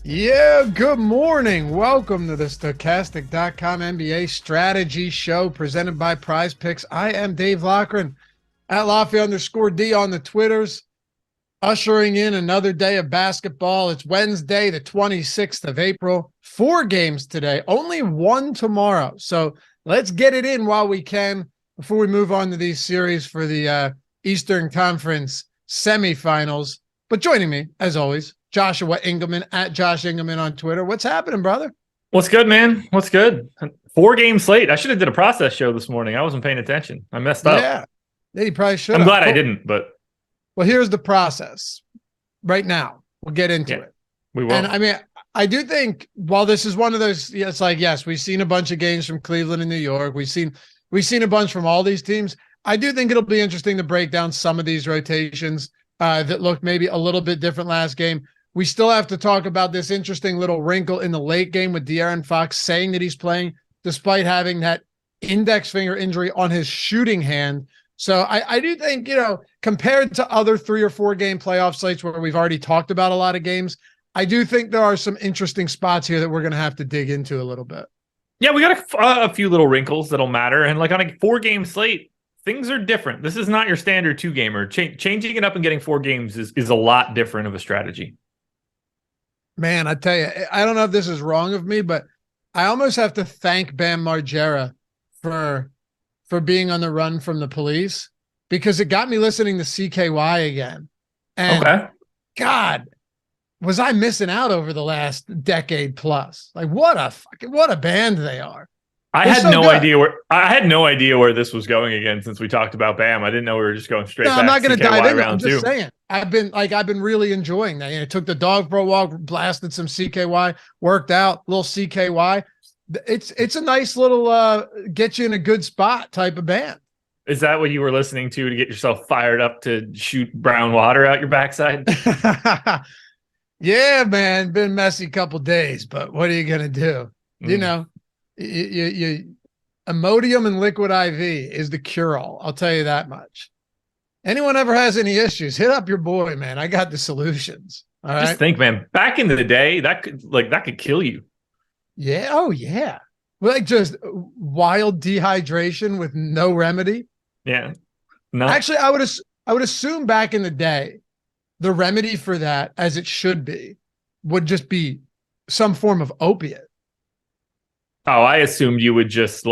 Yeah, good morning. Welcome to the Stokastic.com NBA strategy show presented by PrizePicks. I am Dave Loughran at Lafayette_D on the Twitters, ushering in another day of basketball. It's Wednesday, the 26th of April. 4 games today, only 1 tomorrow. So let's get it in while we can before we move on to these series for the Eastern Conference semifinals. But joining me, as always, Joshua Engleman at Josh Engleman on Twitter. What's happening, brother? What's good, man? What's good? 4 games slate. I should have did a process show this morning. I wasn't paying attention. I messed up. Yeah, you probably should. I'm glad I didn't, but well, here's the process. Right now, we'll get into it. We will. And I mean, I do think while this is one of those, it's like, yes, we've seen a bunch of games from Cleveland and New York. We've seen a bunch from all these teams. I do think it'll be interesting to break down some of these rotations that looked maybe a little bit different last game. We still have to talk about this interesting little wrinkle in the late game with De'Aaron Fox saying that he's playing despite having that index finger injury on his shooting hand. So I do think, compared to other 3 or 4 game playoff slates where we've already talked about a lot of games, I do think there are some interesting spots here that we're going to have to dig into a little bit. Yeah, we got a few little wrinkles that'll matter. And like on a 4 game slate, things are different. This is not your standard 2 gamer. Changing it up and getting 4 games is a lot different of a strategy. Man, I tell you, I don't know if this is wrong of me, but I almost have to thank Bam Margera for being on the run from the police, because it got me listening to CKY again. And okay. God, was I missing out over the last decade plus? Like what a band they are. I had no idea where this was going again since we talked about Bam. I didn't know we were just going straight back. I'm not going to dive in. I'm just 2. saying. I've been really enjoying that. Took the dog for a walk, blasted some CKY, worked out, little CKY. It's a nice little get you in a good spot type of band. Is that what you were listening to get yourself fired up to shoot brown water out your backside? Yeah, man, been a messy couple days, but what are you gonna do? You Imodium and liquid IV is the cure-all. I'll tell you that much. Anyone ever has any issues, hit up your boy, man. I got the solutions. All right. Just think, man, back in the day, that could kill you. Yeah. Oh, yeah. Like just wild dehydration with no remedy. Yeah. No. Actually, I would assume back in the day, the remedy for that, as it should be, would just be some form of opiate. Oh, I assumed you would just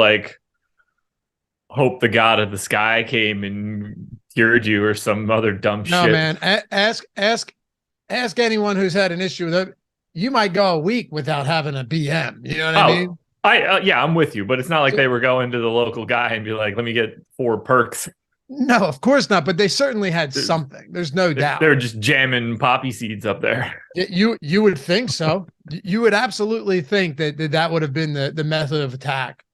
hope the god of the sky came and cured you or some other dumb shit. No, man. Ask anyone who's had an issue with it. You might go a week without having a BM. You know what I mean? I'm with you, but it's not like they were going to the local guy and be like, let me get 4 perks. No, of course not. But they certainly had something. There's no doubt. They're just jamming poppy seeds up there. You would think so. You would absolutely think that would have been the method of attack.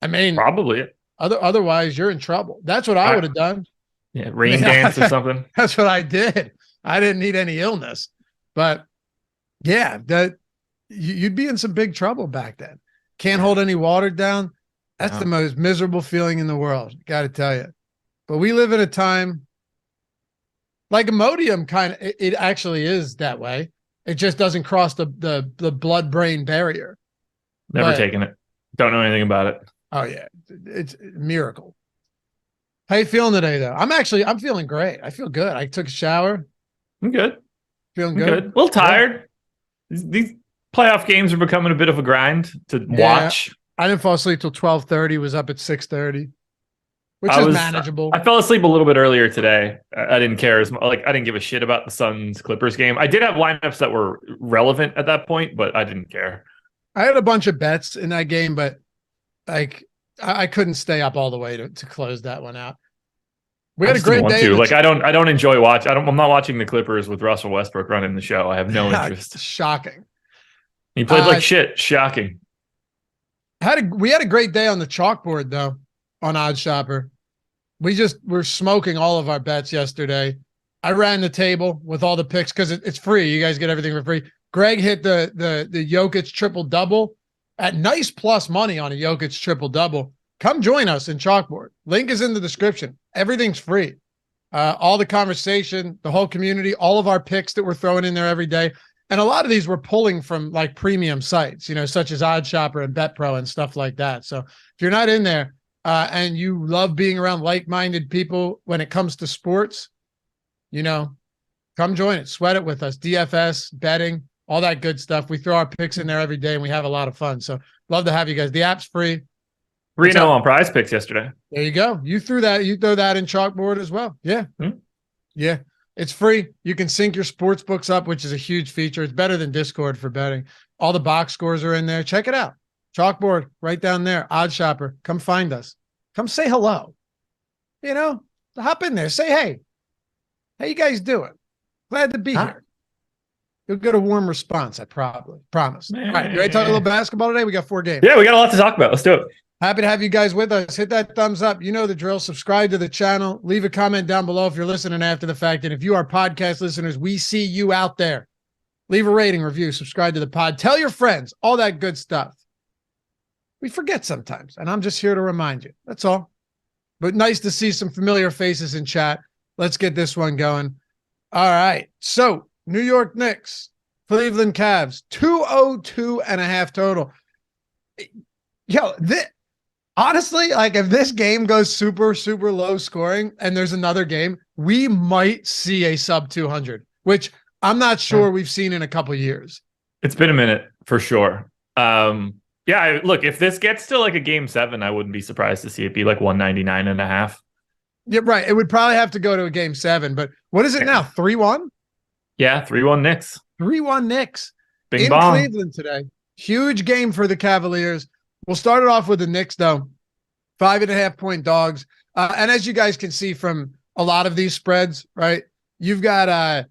I mean, probably. Otherwise, you're in trouble. That's what I would have done. Yeah, rain dance or something. That's what I did. I didn't need any illness, but yeah, you'd be in some big trouble back then. Can't hold any water down. That's the most miserable feeling in the world. Got to tell you. But we live in a time like Imodium it actually is that way. It just doesn't cross the blood-brain barrier. Never taken it. Don't know anything about it. Oh yeah. It's a miracle. How you feeling today though? I'm feeling great. I feel good. I took a shower. I'm good. Feeling good. A little tired. Yeah. These playoff games are becoming a bit of a grind to watch. I didn't fall asleep till 12:30, was up at 6:30. Which is manageable. I fell asleep a little bit earlier today. I didn't care as much. I didn't give a shit about the Suns Clippers game. I did have lineups that were relevant at that point, but I didn't care. I had a bunch of bets in that game, but I couldn't stay up all the way to close that one out. We had a great day. I don't enjoy watch. I'm not watching the Clippers with Russell Westbrook running the show. I have no interest. Shocking. He played like shit. Shocking. We had a great day on the chalkboard though. On OddsShopper. We're smoking all of our bets yesterday. I ran the table with all the picks because it's free. You guys get everything for free. Greg hit the Jokic triple-double at nice plus money on a Jokic triple-double. Come join us in Chalkboard. Link is in the description. Everything's free. All the conversation, the whole community, all of our picks that we're throwing in there every day. And a lot of these were pulling from like premium sites, such as OddsShopper and BetPro and stuff like that. So if you're not in there and you love being around like-minded people when it comes to sports, come join it, sweat it with us. DFS, betting, all that good stuff. We throw our picks in there every day and we have a lot of fun. So love to have you guys. The app's free. 3-0 on PrizePicks yesterday. There you go. You throw that in Chalkboard as well. Yeah. Yeah. It's free. You can sync your sports books up, which is a huge feature. It's better than Discord for betting. All the box scores are in there. Check it out. Chalkboard right down there. OddsShopper. Come find us. Come say hello. Hop in there. Say, hey, how you guys doing? Glad to be here. You'll get a warm response, I promise. All right, you ready to talk a little basketball today? We got 4 games. Yeah, we got a lot to talk about. Let's do it. Happy to have you guys with us. Hit that thumbs up. You know the drill. Subscribe to the channel. Leave a comment down below if you're listening after the fact. And if you are podcast listeners, we see you out there. Leave a rating, review, subscribe to the pod. Tell your friends, all that good stuff. We forget sometimes, and I'm just here to remind you. That's all. But nice to see some familiar faces in chat. Let's get this one going. All right. So, New York Knicks, Cleveland Cavs, 202.5 total. Honestly, like if this game goes super, super low scoring and there's another game, we might see a sub 200, which I'm not sure we've seen in a couple of years. It's been a minute for sure. Look, if this gets to like a game 7, I wouldn't be surprised to see it be like 199.5. Yeah, right. It would probably have to go to a game 7, but what is it now? 3-1? Yeah, 3-1 Knicks. 3-1 Knicks. Bing in bong. Cleveland today. Huge game for the Cavaliers. We'll start it off with the Knicks, though. 5.5-point dogs. And as you guys can see from a lot of these spreads, right? You've got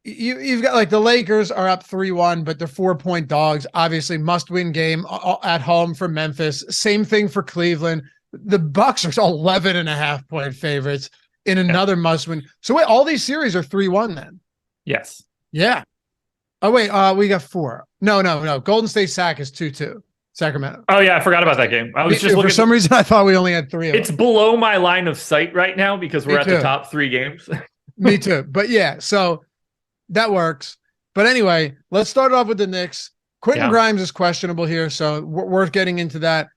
you've got like the Lakers are up 3-1, but they're 4-point dogs. Obviously, must-win game at home for Memphis. Same thing for Cleveland. The Bucks are 11.5-point favorites in another must-win. So wait, all these series are 3-1 then? Yes. Yeah. Oh wait, we got 4. No. Golden State Sac is 2-2. Sacramento. Oh yeah, I forgot about that game. I was just looking. For some reason, I thought we only had 3 of them. It's below my line of sight right now because we're at the top 3 games. Me too. But yeah, so that works. But anyway, let's start off with the Knicks. Quentin Grimes is questionable here, so worth getting into that.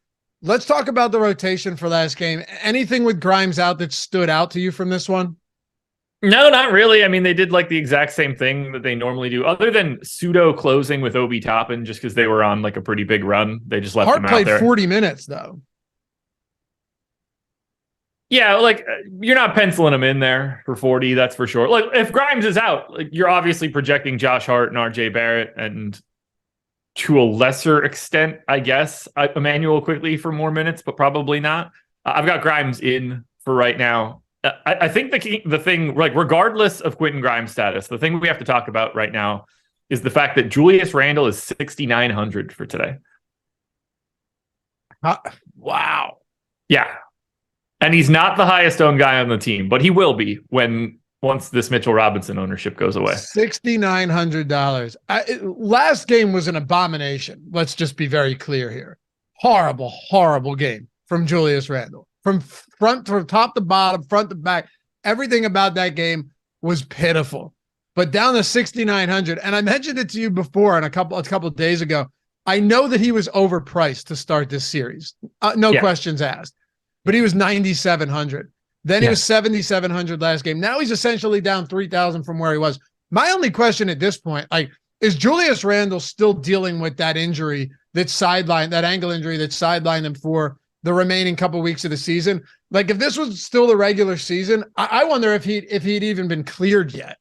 Let's talk about the rotation for last game. Anything with Grimes out that stood out to you from this one? No, not really. I mean, they did like the exact same thing that they normally do, other than pseudo closing with Obi Toppin, just because they were on like a pretty big run. They just left him out there. Played 40 minutes though. Yeah, like you're not penciling him in there for 40, that's for sure. Like if Grimes is out, like you're obviously projecting Josh Hart and RJ Barrett, and to a lesser extent, I guess, Emmanuel quickly for more minutes, but probably not. I've got Grimes in for right now. I think the thing, like regardless of Quentin Grimes' status, the thing we have to talk about right now is the fact that Julius Randle is 6,900 for today. Wow. Yeah. And he's not the highest owned guy on the team, but he will be once this Mitchell Robinson ownership goes away. $6,900. Last game was an abomination. Let's just be very clear here. Horrible, horrible game from Julius Randle. From top to bottom, front to back, everything about that game was pitiful. But down to 6,900, and I mentioned it to you before, and a couple of days ago. I know that he was overpriced to start this series, no questions asked. But he was 9,700. Then he was 7,700 last game. Now he's essentially down 3,000 from where he was. My only question at this point, is Julius Randle still dealing with that injury that ankle injury that sidelined him for the remaining couple weeks of the season? Like if this was still the regular season, I wonder if he'd even been cleared yet.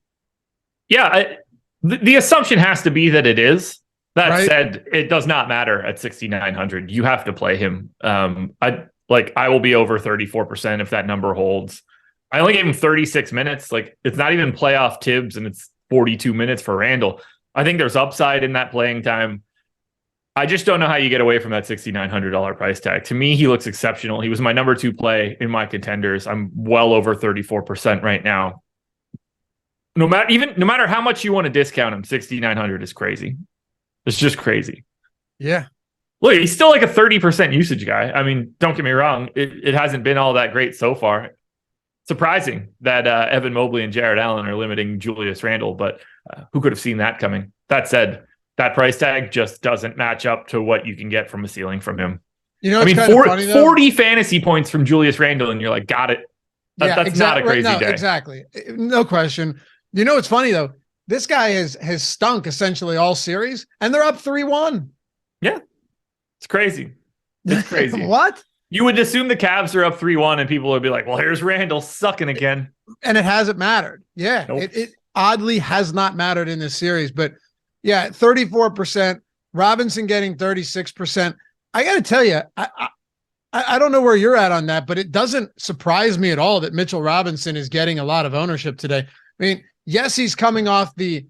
Yeah, the assumption has to be that it is. That said, it does not matter at 6,900. You have to play him. I will be over 34% if that number holds. I only gave him 36 minutes. Like it's not even playoff Tibbs, and it's 42 minutes for Randle. I think there's upside in that playing time. I just don't know how you get away from that $6,900 price tag. To me, he looks exceptional. He was my number 2 play in my contenders. I'm well over 34% right now. No matter how much you want to discount him, 6,900 is crazy. It's just crazy. Yeah. Look, he's still like a 30% usage guy. I mean, don't get me wrong. It hasn't been all that great so far. surprising that Evan Mobley and Jared Allen are limiting Julius Randle, but who could have seen that coming? That said, that price tag just doesn't match up to what you can get from a ceiling from him. You know, I mean, 40 fantasy points from Julius Randle, and you're like, got it. That's not a crazy day. Exactly. No question. You know, it's funny though. This guy has stunk essentially all series, and they're up 3-1. Yeah. It's crazy. It's crazy. What? You would assume the Cavs are up 3-1 and people would be like, well, here's Randle sucking again. And it hasn't mattered. Yeah. Nope. It oddly has not mattered in this series. But yeah, 34%. Robinson getting 36%. I got to tell you, I don't know where you're at on that, but it doesn't surprise me at all that Mitchell Robinson is getting a lot of ownership today. I mean, yes, he's coming off the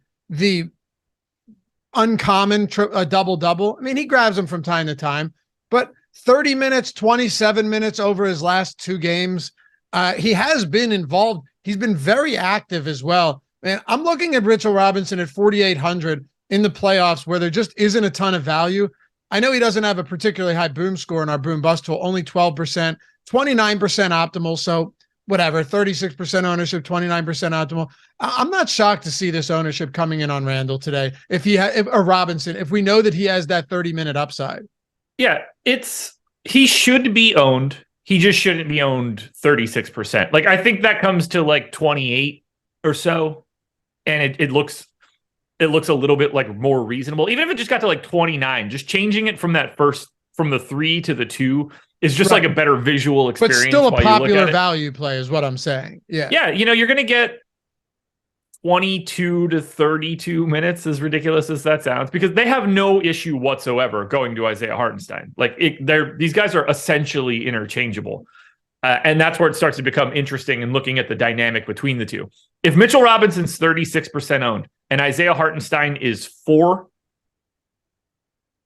uncommon double-double. I mean, he grabs them from time to time, but 30 minutes, 27 minutes over his last 2 games. He has been involved. He's been very active as well. Man, I'm looking at Mitchell Robinson at 4,800 in the playoffs where there just isn't a ton of value. I know he doesn't have a particularly high boom score in our boom bust tool, only 12%, 29% optimal. So whatever, 36% ownership, 29% optimal. I'm not shocked to see this ownership coming in on Randle today. Or Robinson, if we know that he has that 30-minute upside. Yeah, he should be owned. He just shouldn't be owned 36%. Like, I think that comes to like 28 or so. And it looks a little bit like more reasonable. Even if it just got to like 29, just changing it from the 3 to the 2 is just like a better visual experience. But still a popular value play is what I'm saying. Yeah. Yeah. You know, you're going to get 22 to 32 minutes, as ridiculous as that sounds, because they have no issue whatsoever going to Isaiah Hartenstein. Like, these guys are essentially interchangeable. And that's where it starts to become interesting and looking at the dynamic between the two. If Mitchell Robinson's 36% owned and Isaiah Hartenstein is 4,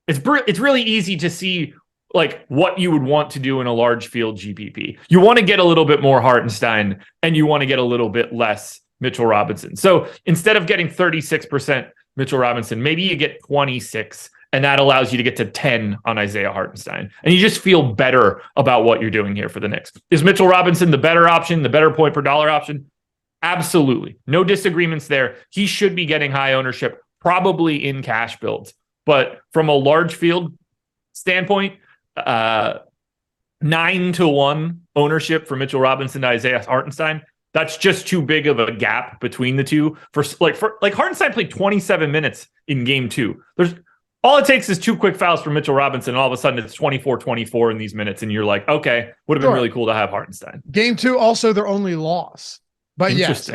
it's really easy to see like what you would want to do in a large field GPP. You want to get a little bit more Hartenstein and you want to get a little bit less Mitchell Robinson. So instead of getting 36% Mitchell Robinson, maybe you get 26, and that allows you to get to 10 on Isaiah Hartenstein. And you just feel better about what you're doing here for the Knicks. Is Mitchell Robinson the better option, the better point per dollar option? Absolutely. No disagreements there. He should be getting high ownership, probably in cash builds. But from a large field standpoint, 9-1 ownership for Mitchell Robinson to Isaiah Hartenstein, that's just too big of a gap between the two. For Hartenstein played 27 minutes in game 2. All it takes is 2 quick fouls for Mitchell Robinson, and all of a sudden it's 24-24 in these minutes, and you're like, okay, would have been really cool to have Hartenstein. Game 2, also their only loss. But yes,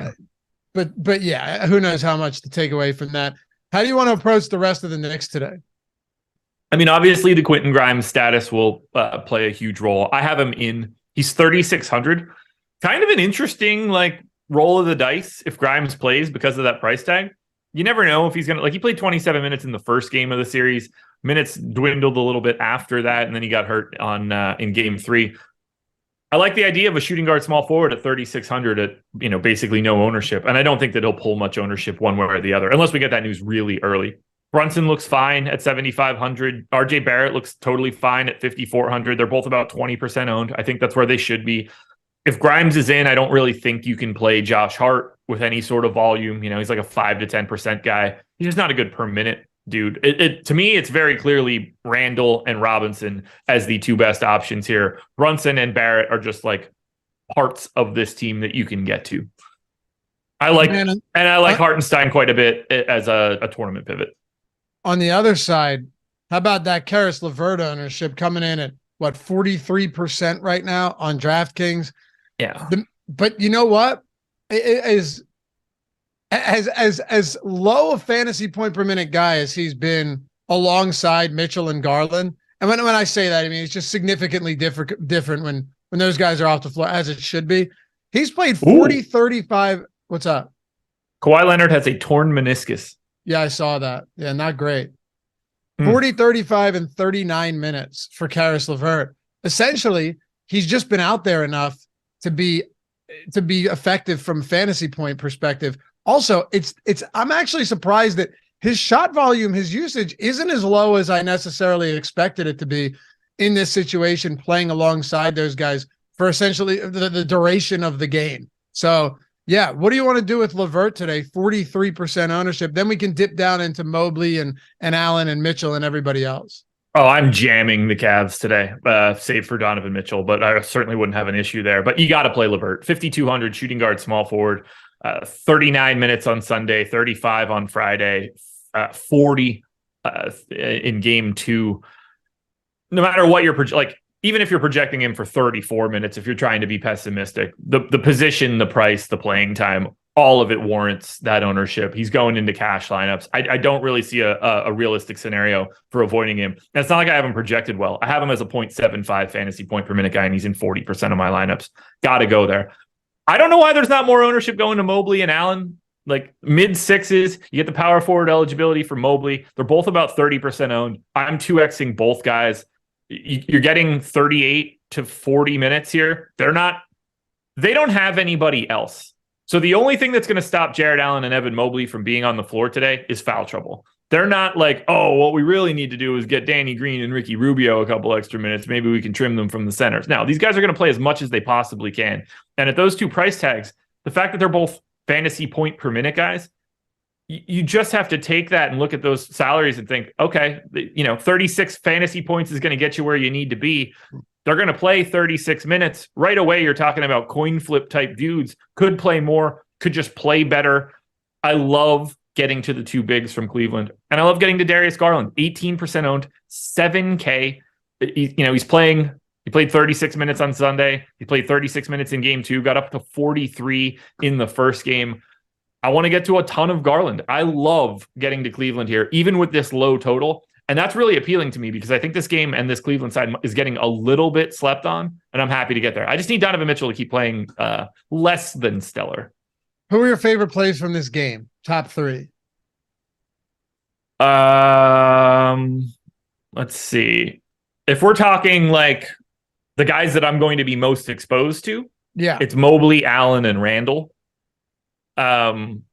but yeah, who knows how much to take away from that. How do you want to approach the rest of the Knicks today? I mean, obviously the Quentin Grimes status will play a huge role. I have him in. He's 3,600. Kind of an interesting roll of the dice if Grimes plays because of that price tag. You never know if he's going to, he played 27 minutes in the first game of the series. Minutes dwindled a little bit after that, and then he got hurt in game 3. I like the idea of a shooting guard small forward at 3,600 at, basically no ownership. And I don't think that he'll pull much ownership one way or the other, unless we get that news really early. Brunson looks fine at 7,500. RJ Barrett looks totally fine at 5,400. They're both about 20% owned. I think that's where they should be. If Grimes is in, I don't really think you can play Josh Hart with any sort of volume. He's like a 5 to 10% guy. He's just not a good per minute dude. To me, it's very clearly Randle and Robinson as the 2 best options here. Brunson and Barrett are just parts of this team that you can get to. I like Hartenstein quite a bit as a tournament pivot. On the other side, how about that Karis LeVert ownership coming in at 43% right now on DraftKings? Yeah. But you know what? It is as low a fantasy point per minute guy as he's been alongside Mitchell and Garland. And when I say that, I mean, it's just significantly different when those guys are off the floor, as it should be. He's played 40, 35. What's up? Kawhi Leonard has a torn meniscus. Yeah, I saw that. Yeah, not great. 40, 35, and 39 minutes for Karis LeVert. Essentially, he's just been out there enough to be effective from a fantasy point perspective. Also, I'm actually surprised that his shot volume, his usage isn't as low as I necessarily expected it to be in this situation, playing alongside those guys. for essentially the duration of the game. So yeah, what do you want to do with LeVert today? 43% ownership. Then we can dip down into Mobley and Allen and Mitchell and everybody else. Oh, I'm jamming the Cavs today, save for Donovan Mitchell, but I certainly wouldn't have an issue there. But you got to play LeVert. 5,200 shooting guard, small forward, 39 minutes on Sunday, 35 on Friday, 40 in game 2. No matter what you're like, even if you're projecting him for 34 minutes, if you're trying to be pessimistic, the position, the price, the playing time, all of it warrants that ownership. He's going into cash lineups. I don't really see a realistic scenario for avoiding him. And it's not like I have him projected well. I have him as a 0.75 fantasy point per minute guy, and he's in 40% of my lineups. Got to go there. I don't know why there's not more ownership going to Mobley and Allen. Like mid sixes, you get the power forward eligibility for Mobley. They're both about 30% owned. I'm 2Xing both guys. You're getting 38 to 40 minutes here. They don't have anybody else. So the only thing that's going to stop Jared Allen and Evan Mobley from being on the floor today is foul trouble. They're not like, oh, what we really need to do is get Danny Green and Ricky Rubio a couple extra minutes. Maybe we can trim them from the centers. Now, these guys are going to play as much as they possibly can. And at those two price tags, the fact that they're both fantasy point per minute guys, you just have to take that and look at those salaries and think, okay, 36 fantasy points is going to get you where you need to be. They're going to play 36 minutes. Right away, you're talking about coin flip type dudes. Could play more, could just play better. I love getting to the two bigs from Cleveland. And I love getting to Darius Garland. 18% owned, 7K. He played 36 minutes on Sunday. He played 36 minutes in game 2, got up to 43 in the first game. I want to get to a ton of Garland. I love getting to Cleveland here, even with this low total. And that's really appealing to me because I think this game and this Cleveland side is getting a little bit slept on, and I'm happy to get there. I just need Donovan Mitchell to keep playing less than stellar. Who are your favorite plays from this game? Top 3. Let's see. If we're talking like the guys that I'm going to be most exposed to, it's Mobley, Allen, and Randall. But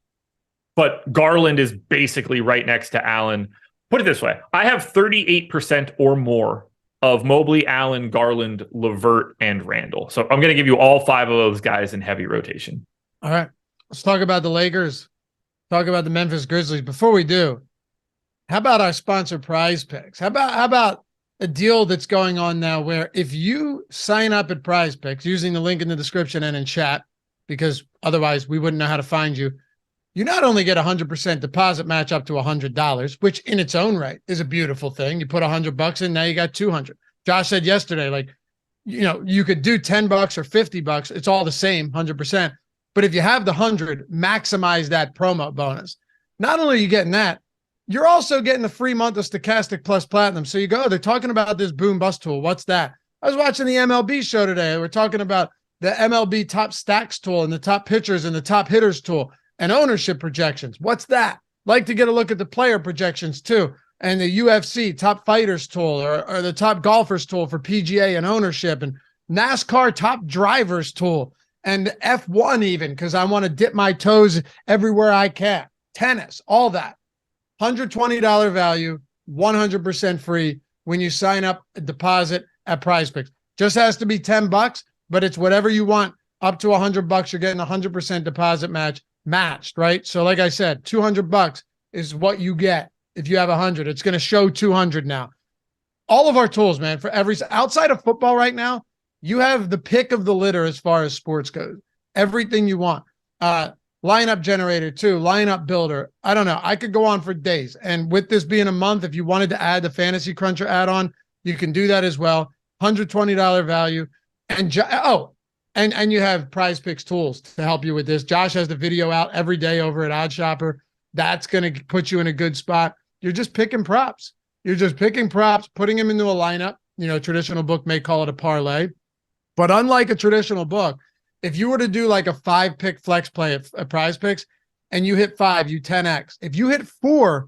Garland is basically right next to Allen. Put it this way. I have 38% or more of Mobley, Allen, Garland, LeVert, and Randall. So I'm going to give you all 5 of those guys in heavy rotation. All right. Let's talk about the Lakers. Talk about the Memphis Grizzlies. Before we do, how about our sponsor PrizePicks? How about a deal that's going on now where if you sign up at PrizePicks using the link in the description and in chat, because otherwise we wouldn't know how to find you, you not only get 100% deposit match up to $100, which in its own right is a beautiful thing. You put $100 in, now you got 200. Josh said yesterday, you could do $10 or $50. It's all the same, 100%. But if you have the 100, maximize that promo bonus. Not only are you getting that, you're also getting a free month of Stokastic Plus Platinum. So you go, they're talking about this boom bust tool. What's that? I was watching the MLB show today. We're talking about the MLB top stacks tool and the top pitchers and the top hitters tool. And ownership projections. What's that? Like to get a look at the player projections too. And the UFC top fighters tool or the top golfers tool for PGA and ownership, and NASCAR top drivers tool and F1 even, because I want to dip my toes everywhere I can. Tennis, all that. $120 value, 100% free when you sign up a deposit at PrizePicks. Just has to be $10, but it's whatever you want. Up to $100, you're getting 100% deposit matched, right? So like I said, $200 is what you get if you have 100. It's going to show 200 now. All of our tools, man, for outside of football right now, you have the pick of the litter as far as sports goes. Everything you want. Lineup generator too, lineup builder. I don't know. I could go on for days. And with this being a month, if you wanted to add the Fantasy Cruncher add-on, you can do that as well. $120 value. And And you have PrizePicks tools to help you with this. Josh has the video out every day over at OddsShopper. That's going to put you in a good spot. You're just picking props. You're just picking props, putting them into a lineup. Traditional book may call it a parlay. But unlike a traditional book, if you were to do like a 5-pick flex play at PrizePicks and you hit 5, you 10x. If you hit 4,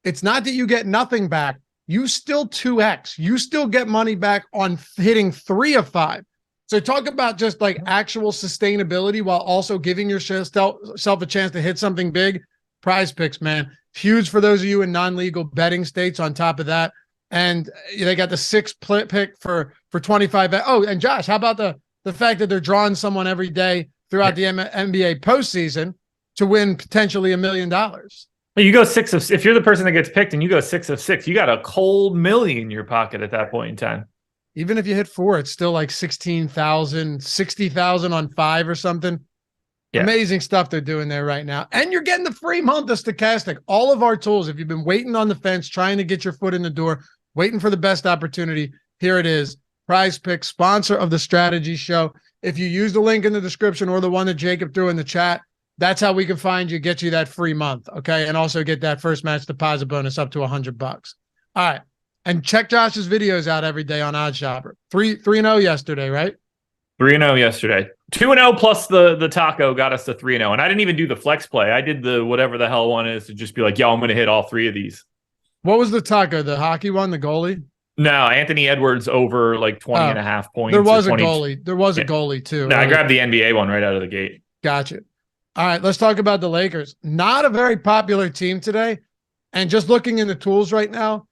it's not that you get nothing back. You still 2x. You still get money back on hitting 3 of 5. So talk about just like actual sustainability while also giving yourself a chance to hit something big. PrizePicks, man. Huge for those of you in non-legal betting states on top of that. And they got the 6th pick for 25. Oh, and Josh, how about the the fact that they're drawing someone every day throughout the NBA postseason to win potentially $1 million. You go if you're the person that gets picked and you go 6 of 6, you got a cold million in your pocket at that point in time. Even if you hit 4, it's still like 16,000, 60,000 on 5 or something. Yeah. Amazing stuff they're doing there right now. And you're getting the free month of Stokastic. All of our tools, if you've been waiting on the fence, trying to get your foot in the door, waiting for the best opportunity, here it is. PrizePicks, sponsor of the Strategy Show. If you use the link in the description or the one that Jacob threw in the chat, that's how we can find you, get you that free month, okay? And also get that first match deposit bonus up to $100. All right. And check Josh's videos out every day on OddsShopper. 3-0 yesterday, right? 3-0 yesterday. 2-0 plus the taco got us to 3-0. And I didn't even do the flex play. I did the whatever the hell one is to just be like, yo, I'm going to hit all 3 of these. What was the taco? The hockey one, the goalie? No, Anthony Edwards over like 20 and a half points. There was a goalie. There was a goalie too. No, right? I grabbed the NBA one right out of the gate. Gotcha. All right, let's talk about the Lakers. Not a very popular team today. And just looking in the tools right now,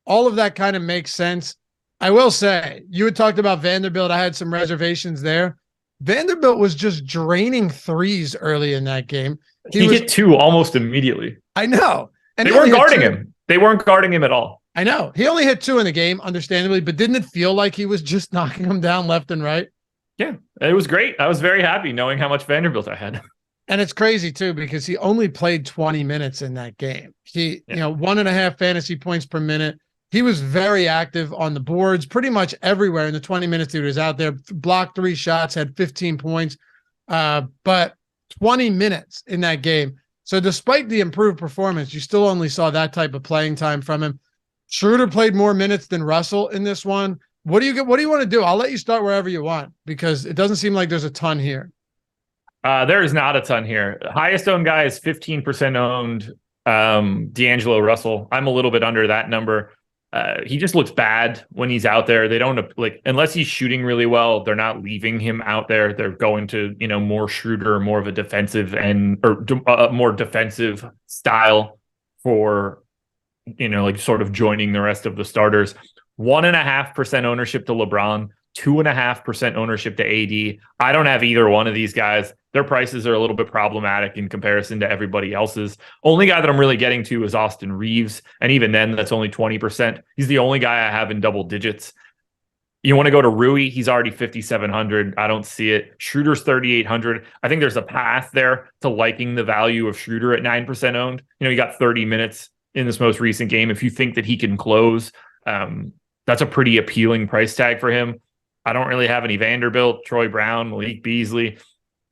all of that kind of makes sense. I will say, you had talked about Vanderbilt. I had some reservations there. Vanderbilt was just draining threes early in that game. He hit 2 almost immediately. I know. And they weren't guarding him. They weren't guarding him at all. I know. He only hit 2 in the game, understandably, but didn't it feel like he was just knocking them down left and right? Yeah, it was great. I was very happy knowing how much Vanderbilt I had. And it's crazy, too, because he only played 20 minutes in that game. He, 1.5 fantasy points per minute. He was very active on the boards pretty much everywhere in the 20 minutes he was out there. Blocked 3 shots, had 15 points, but 20 minutes in that game. So despite the improved performance, you still only saw that type of playing time from him. Schroeder played more minutes than Russell in this one. What do you want to do? I'll let you start wherever you want because it doesn't seem like there's a ton here. There is not a ton here. Highest owned guy is 15% owned. D'Angelo Russell. I'm a little bit under that number. He just looks bad when he's out there. They don't unless he's shooting really well, they're not leaving him out there. They're going to, more Schroeder, more of a defensive more defensive style for, sort of joining the rest of the starters. 1.5% ownership to LeBron, 2.5% ownership to AD. I don't have either one of these guys. Their prices are a little bit problematic in comparison to everybody else's. Only guy that I'm really getting to is Austin Reeves. And even then, that's only 20%. He's the only guy I have in double digits. You want to go to Rui? He's already 5,700. I don't see it. Schroeder's 3,800. I think there's a path there to liking the value of Schroeder at 9% owned. He got 30 minutes in this most recent game. If you think that he can close, that's a pretty appealing price tag for him. I don't really have any Vanderbilt, Troy Brown, Malik Beasley.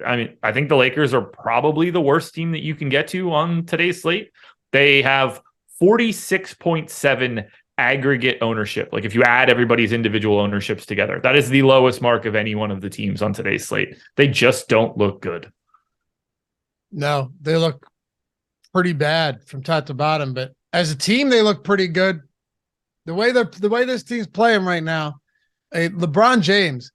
I think the Lakers are probably the worst team that you can get to on today's slate. They have 46.7 aggregate ownership. Like if you add everybody's individual ownerships together, that is the lowest mark of any one of the teams on today's slate. They just don't look good. No, they look pretty bad from top to bottom, but as a team, they look pretty good. The way this team's playing right now, LeBron James,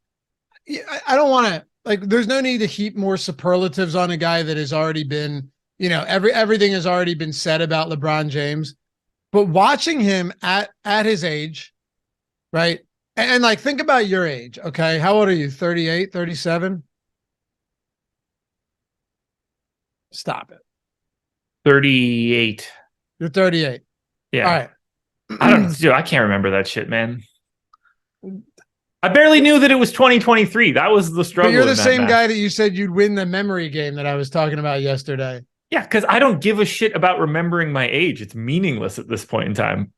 I don't want to, there's no need to heap more superlatives on a guy that has already been, everything has already been said about LeBron James. But watching him at his age, right? And think about your age, okay? How old are you? 38, 37? Stop it. 38. You're 38. Yeah. All right. I can't remember that shit, man. I barely knew that it was 2023. That was the struggle. But you're the same guy that you said you'd win the memory game that I was talking about yesterday. Yeah, because I don't give a shit about remembering my age. It's meaningless at this point in time.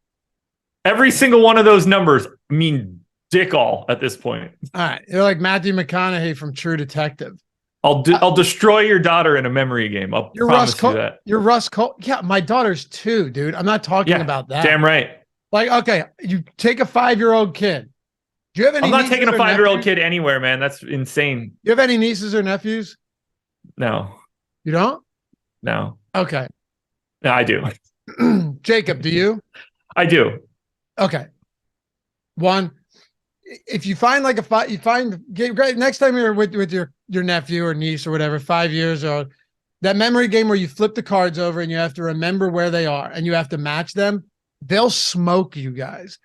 Every single one of those numbers mean dick all at this point. All right. You're like Matthew McConaughey from True Detective. I'll destroy your daughter in a memory game. I'll promise you that. You're Russ Cole. Yeah, my daughter's 2, dude. I'm not talking about that. Damn right. Okay, you take a 5-year-old kid. Do you have any? I'm not taking a 5-year-old kid anywhere, man. That's insane. You have any nieces or nephews? No. You don't? No. Okay. No, I do. Jacob, do you? I do. Okay. One, if you find next time you're with your nephew or niece or whatever, 5 years old, that memory game where you flip the cards over and you have to remember where they are and you have to match them, they'll smoke you guys.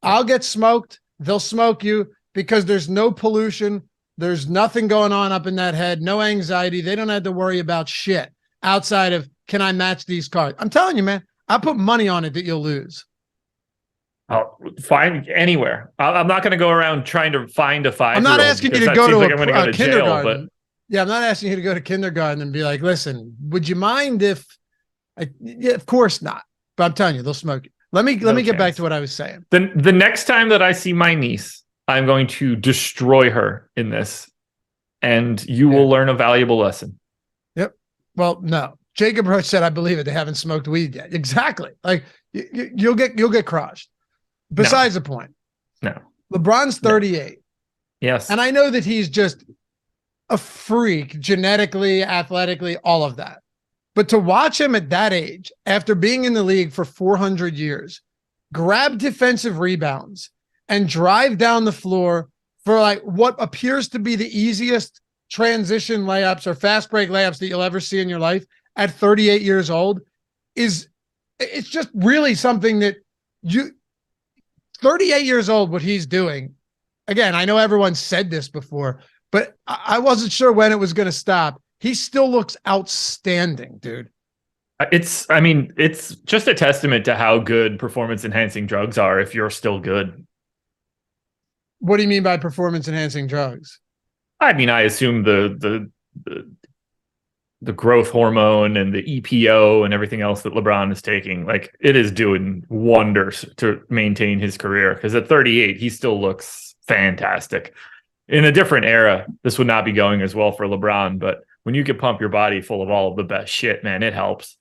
I'll get smoked. They'll smoke you because there's no pollution, There's nothing going on up in that head, no anxiety. They don't have to worry about shit outside of, can I match these cards? I'm telling you, man, I put money on it that you'll lose. I'll find anywhere. I'm not going to go around trying to find a 5-year-old. I'm not asking you to go to a kindergarten. Jail, yeah, I'm not asking you to go to kindergarten and be like, listen, would you mind if yeah, of course not. But I'm telling you, they'll smoke you. Let me get back to what I was saying. Then the next time that I see my niece, I'm going to destroy her in this, and you will learn a valuable lesson. Yep. Well, no. Jacob Roach said, I believe it. They haven't smoked weed yet. Exactly. Like you'll get crushed. Besides the point. No. LeBron's 38. Yes. And I know that he's just a freak, genetically, athletically, all of that. But to watch him at that age, after being in the league for 400 years, grab defensive rebounds and drive down the floor for like what appears to be the easiest transition layups or fast break layups that you'll ever see in your life at 38 years old, it's just really something that 38 years old, what he's doing. Again, I know everyone said this before, but I wasn't sure when it was going to stop. He still looks outstanding, dude. It's just a testament to how good performance enhancing drugs are if you're still good. What do you mean by performance enhancing drugs? I mean, I assume the growth hormone and the EPO and everything else that LeBron is taking, like it is doing wonders to maintain his career. Because at 38, he still looks fantastic. In a different era, this would not be going as well for LeBron, but when you can pump your body full of all of the best shit, man, it helps.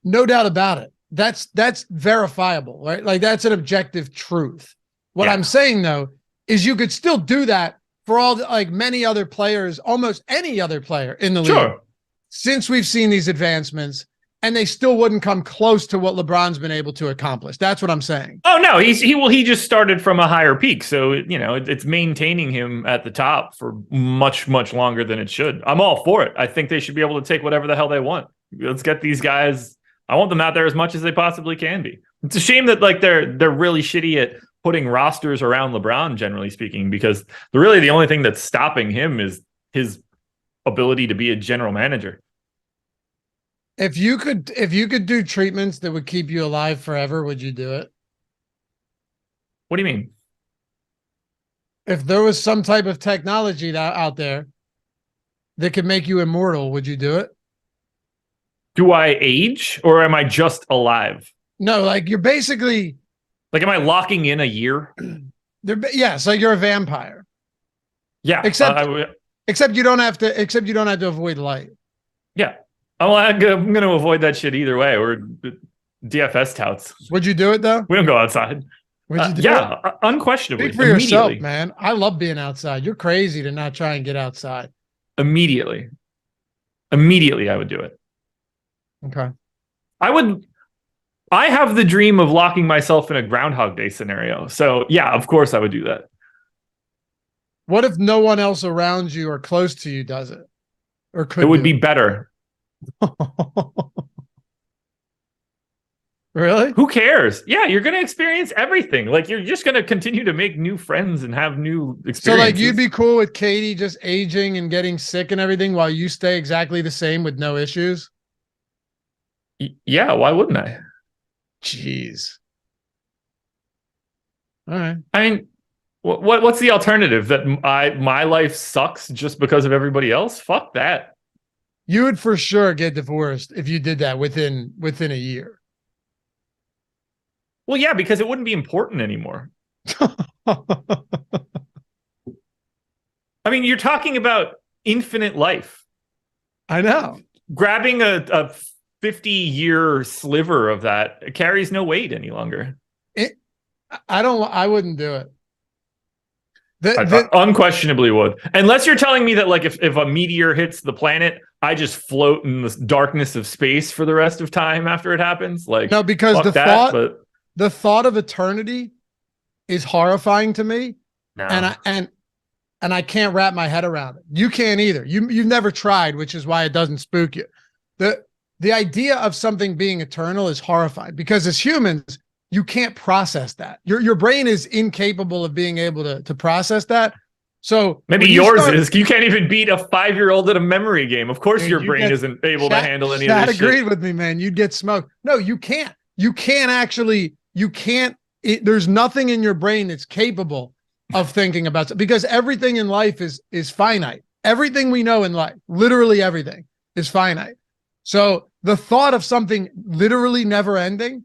No doubt about it. That's verifiable, right? Like that's an objective truth. What I'm saying though, is you could still do that for all like many other players, almost any other player in the league. Since we've seen these advancements, and they still wouldn't come close to what LeBron's been able to accomplish. That's what I'm saying. Oh no, he just started from a higher peak, so it's maintaining him at the top for much longer than it should. I'm all for it. I think they should be able to take whatever the hell they want. Let's get these guys. I want them out there as much as they possibly can be. It's a shame that like they're really shitty at putting rosters around LeBron, generally speaking, because the only thing that's stopping him is his ability to be a general manager. If you could do treatments that would keep you alive forever, would you do it? What do you mean? If there was some type of technology out there that could make you immortal, would you do it? Do I age or am I just alive? No, like you're basically like, am I locking in a year? Yes, like you're a vampire. Yeah. Except you don't have to avoid light. Yeah. I'm going to avoid that shit either way. We're DFS touts. Would you do it though? We don't go outside. Would you do it? Unquestionably. Speak for yourself, man. I love being outside. You're crazy to not try and get outside. Immediately, I would do it. Okay. I have the dream of locking myself in a Groundhog Day scenario. So yeah, of course I would do that. What if no one else around you or close to you does it? Or could it would be better. Really? Who cares? Yeah, you're going to experience everything. Like you're just going to continue to make new friends and have new experiences. So like you'd be cool with Katie just aging and getting sick and everything while you stay exactly the same with no issues? Yeah, why wouldn't I? Jeez. All right. I mean, what's the alternative? That my life sucks just because of everybody else? Fuck that. You would for sure get divorced if you did that within a year. Well, yeah, because it wouldn't be important anymore. I mean, you're talking about infinite life. I know. Grabbing a 50-year sliver of that carries no weight any longer. I wouldn't do it. I unquestionably would. Unless you're telling me that like if a meteor hits the planet, I just float in the darkness of space for the rest of time after it happens. Like no, because the thought of eternity is horrifying to me. No. And I can't wrap my head around it. You can't either. You've never tried, which is why it doesn't spook you. The idea of something being eternal is horrifying because as humans, you can't process that. Your brain is incapable of being able to process that. So maybe yours is. You can't even beat a 5-year-old at a memory game. Of course, your brain isn't able to handle any of this shit. Chad agreed with me, man. You'd get smoked. No, you can't. You can't actually. You can't. There's nothing in your brain that's capable of thinking about it, because everything in life is finite. Everything we know in life, literally everything, is finite. So the thought of something literally never ending,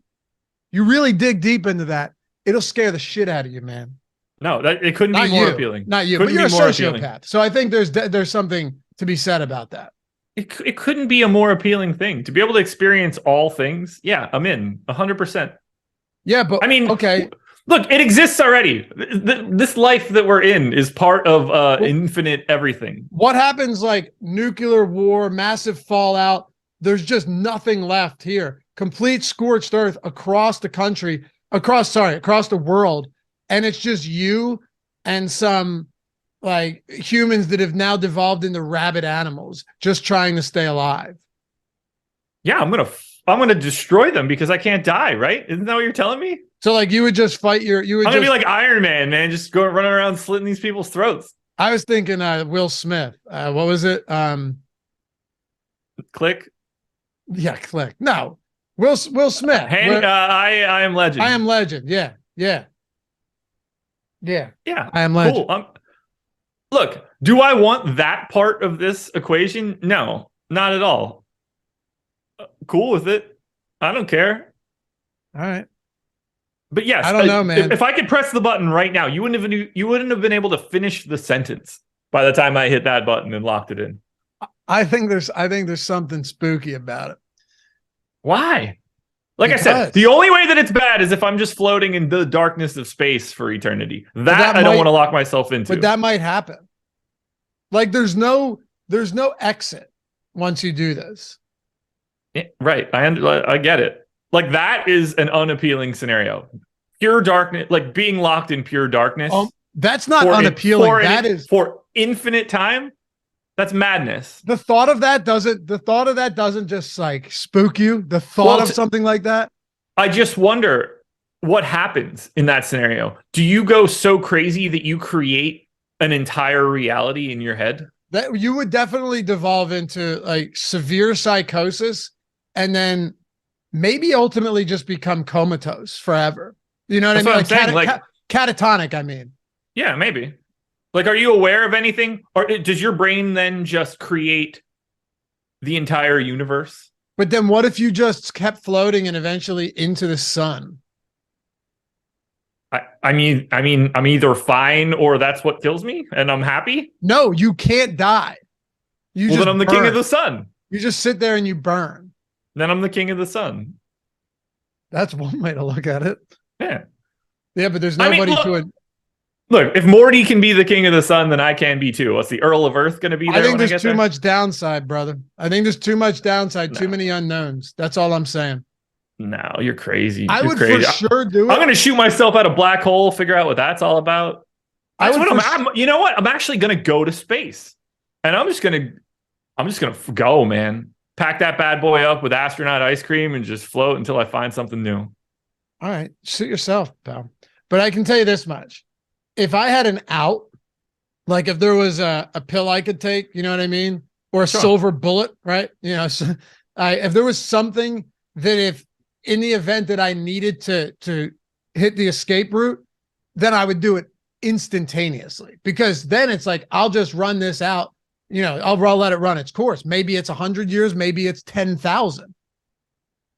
you really dig deep into that, it'll scare the shit out of you, man. No, it couldn't be more appealing. Not you, but you're a sociopath. So I think there's something to be said about that. It couldn't be a more appealing thing to be able to experience all things. Yeah, I'm in 100%. Yeah, but I mean, okay. Look, it exists already. This life that we're in is part of infinite everything. What happens, like nuclear war, massive fallout? There's just nothing left here. Complete scorched earth across the country, across the world. And it's just you and some like humans that have now devolved into rabid animals just trying to stay alive. Yeah, I'm gonna destroy them because I can't die, right? Isn't that what you're telling me? So like you would just fight I'm gonna be like Iron Man, man, just go running around slitting these people's throats. I was thinking Will Smith. What was it? Click. Yeah, click. No. Will Smith. I Am Legend. I Am Legend. Yeah. I Am Legend. Cool. Look, do I want that part of this equation? No, not at all. Cool with it. I don't care. All right. But yes, I don't know, man. If I could press the button right now, you wouldn't have been able to finish the sentence by the time I hit that button and locked it in. I think there's something spooky about it. Why? Like I said, the only way that it's bad is if I'm just floating in the darkness of space for eternity. That I don't want to lock myself into. But that might happen. Like there's no exit once you do this. Yeah, right. I get it. Like that is an unappealing scenario. Pure darkness, like being locked in pure darkness. That's not unappealing. That is for infinite time. That's madness. The thought of that doesn't just like spook you. The thought of something like that. I just wonder what happens in that scenario. Do you go so crazy that you create an entire reality in your head? That you would definitely devolve into like severe psychosis and then maybe ultimately just become comatose forever. You know what I mean? Like catatonic, I mean. Yeah, maybe. Like, are you aware of anything? Or does your brain then just create the entire universe? But then what if you just kept floating and eventually into the sun? I mean, I'm either fine or that's what kills me and I'm happy. No, you can't die. Then I'm the king of the sun. You just sit there and you burn. Then I'm the king of the sun. That's one way to look at it. Yeah. Yeah, but there's nobody to it. Look, if Morty can be the king of the sun, then I can be too. What's the Earl of Earth going to be there? I think there's too much downside, brother. I think there's too much downside, too many unknowns. That's all I'm saying. No, you're crazy. I would for sure do it. I'm going to shoot myself at a black hole, figure out what that's all about. You know what? I'm actually going to go to space. And I'm just going to go, man. Pack that bad boy up with astronaut ice cream and just float until I find something new. All right. Suit yourself, pal. But I can tell you this much. If I had an out, like if there was a pill I could take, you know what I mean? Or a silver bullet, right? You know, so if there was something that if in the event that I needed to hit the escape route, then I would do it instantaneously, because then it's like, I'll just run this out. You know, I'll let it run its course. Maybe it's 100 years, maybe it's 10,000.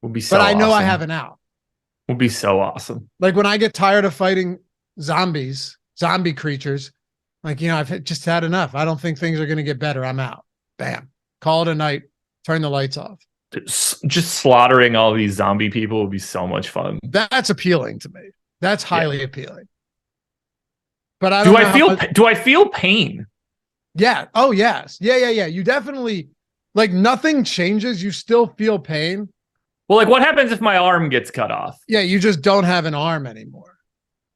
Would be so But I know awesome. I have an out. Would be so awesome. Like when I get tired of fighting zombie creatures, like, you know, I've just had enough. I don't think things are going to get better. I'm out. Bam. Call it a night. Turn the lights off. Just slaughtering all these zombie people would be so much fun. That's appealing to me. That's highly appealing. But I don't do I feel pain? Yeah. Oh, yes. Yeah. You definitely, like, nothing changes. You still feel pain. Well, like, what happens if my arm gets cut off? Yeah, you just don't have an arm anymore.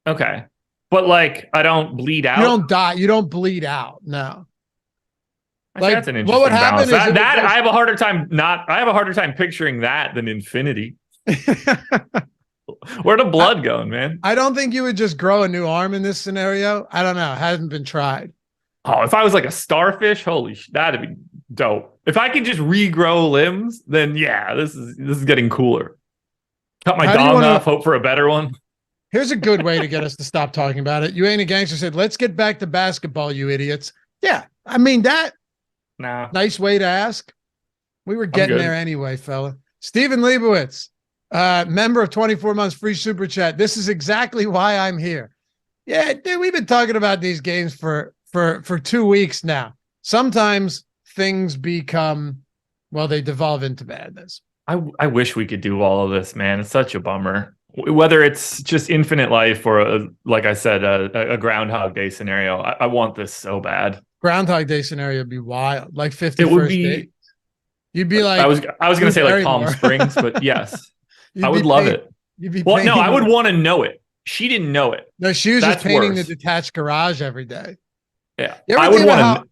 Okay. But, like, I don't bleed out? You don't die. You don't bleed out. No. Like, that's an interesting what would happen balance. I have a harder time picturing that than infinity. Where the blood going, man? I don't think you would just grow a new arm in this scenario. I don't know. It hasn't been tried. Oh, if I was like a starfish, that'd be dope. If I could just regrow limbs, then yeah, this is getting cooler. Cut my dong off, hope for a better one. Here's a good way to get us to stop talking about it. You Ain't a Gangster said, let's get back to basketball, you idiots. Yeah, I mean, nice way to ask. We were getting there anyway, fella. Steven Leibowitz, member of 24 months free super chat. This is exactly why I'm here. Yeah, dude, we've been talking about these games for 2 weeks now. Sometimes things become, well, they devolve into madness. I wish we could do all of this, man. It's such a bummer. Whether it's just infinite life or, like I said, a Groundhog Day scenario. I want this so bad. Groundhog Day scenario would be wild. Like 51st Day. You'd be like, I was going to say like Palm Springs, but yes, I would love it. Well, no, I would want to know it. She didn't know it. No, she was just painting the detached garage every day. Yeah, I would want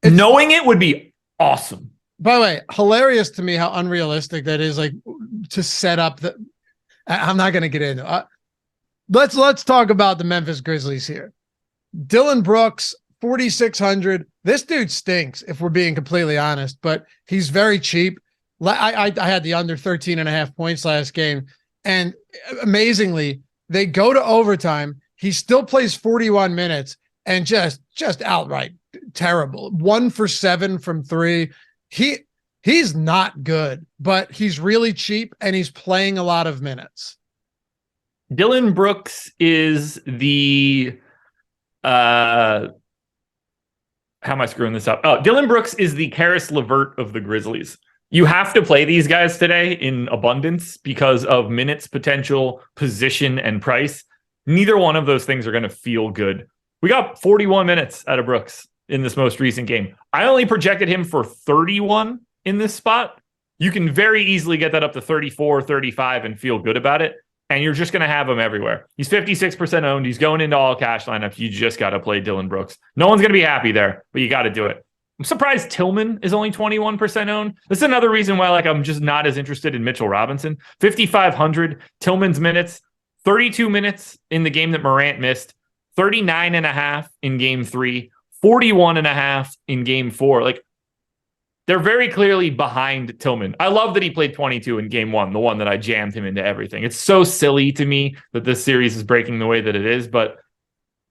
to. Knowing it would be awesome. By the way, hilarious to me how unrealistic that is. Like to set up the. I'm not going to get into it. Let's talk about the Memphis Grizzlies here. Dylan Brooks, 4,600. This dude stinks, if we're being completely honest, but he's very cheap. I had the under 13.5 points last game, and amazingly, they go to overtime. He still plays 41 minutes and just outright terrible. 1 for 7 from 3. He's not good, but he's really cheap and he's playing a lot of minutes. Dylan Brooks is the how am I screwing this up? Oh, Dylan Brooks is the Karis LeVert of the Grizzlies. You have to play these guys today in abundance because of minutes potential, position, and price. Neither one of those things are going to feel good. We got 41 minutes out of Brooks in this most recent game. I only projected him for 31 in this spot. You can very easily get that up to 34, 35 and feel good about it. And you're just going to have him everywhere. He's 56% owned. He's going into all cash lineups. You just got to play Dylan Brooks. No one's going to be happy there, but you got to do it. I'm surprised Tillman is only 21% owned. This is another reason why I'm just not as interested in Mitchell Robinson. 5,500. Tillman's minutes, 32 minutes in the game that Morant missed, 39.5 in game 3, 41.5 in game 4. They're very clearly behind Tillman. I love that he played 22 in game 1, the one that I jammed him into everything. It's so silly to me that this series is breaking the way that it is, but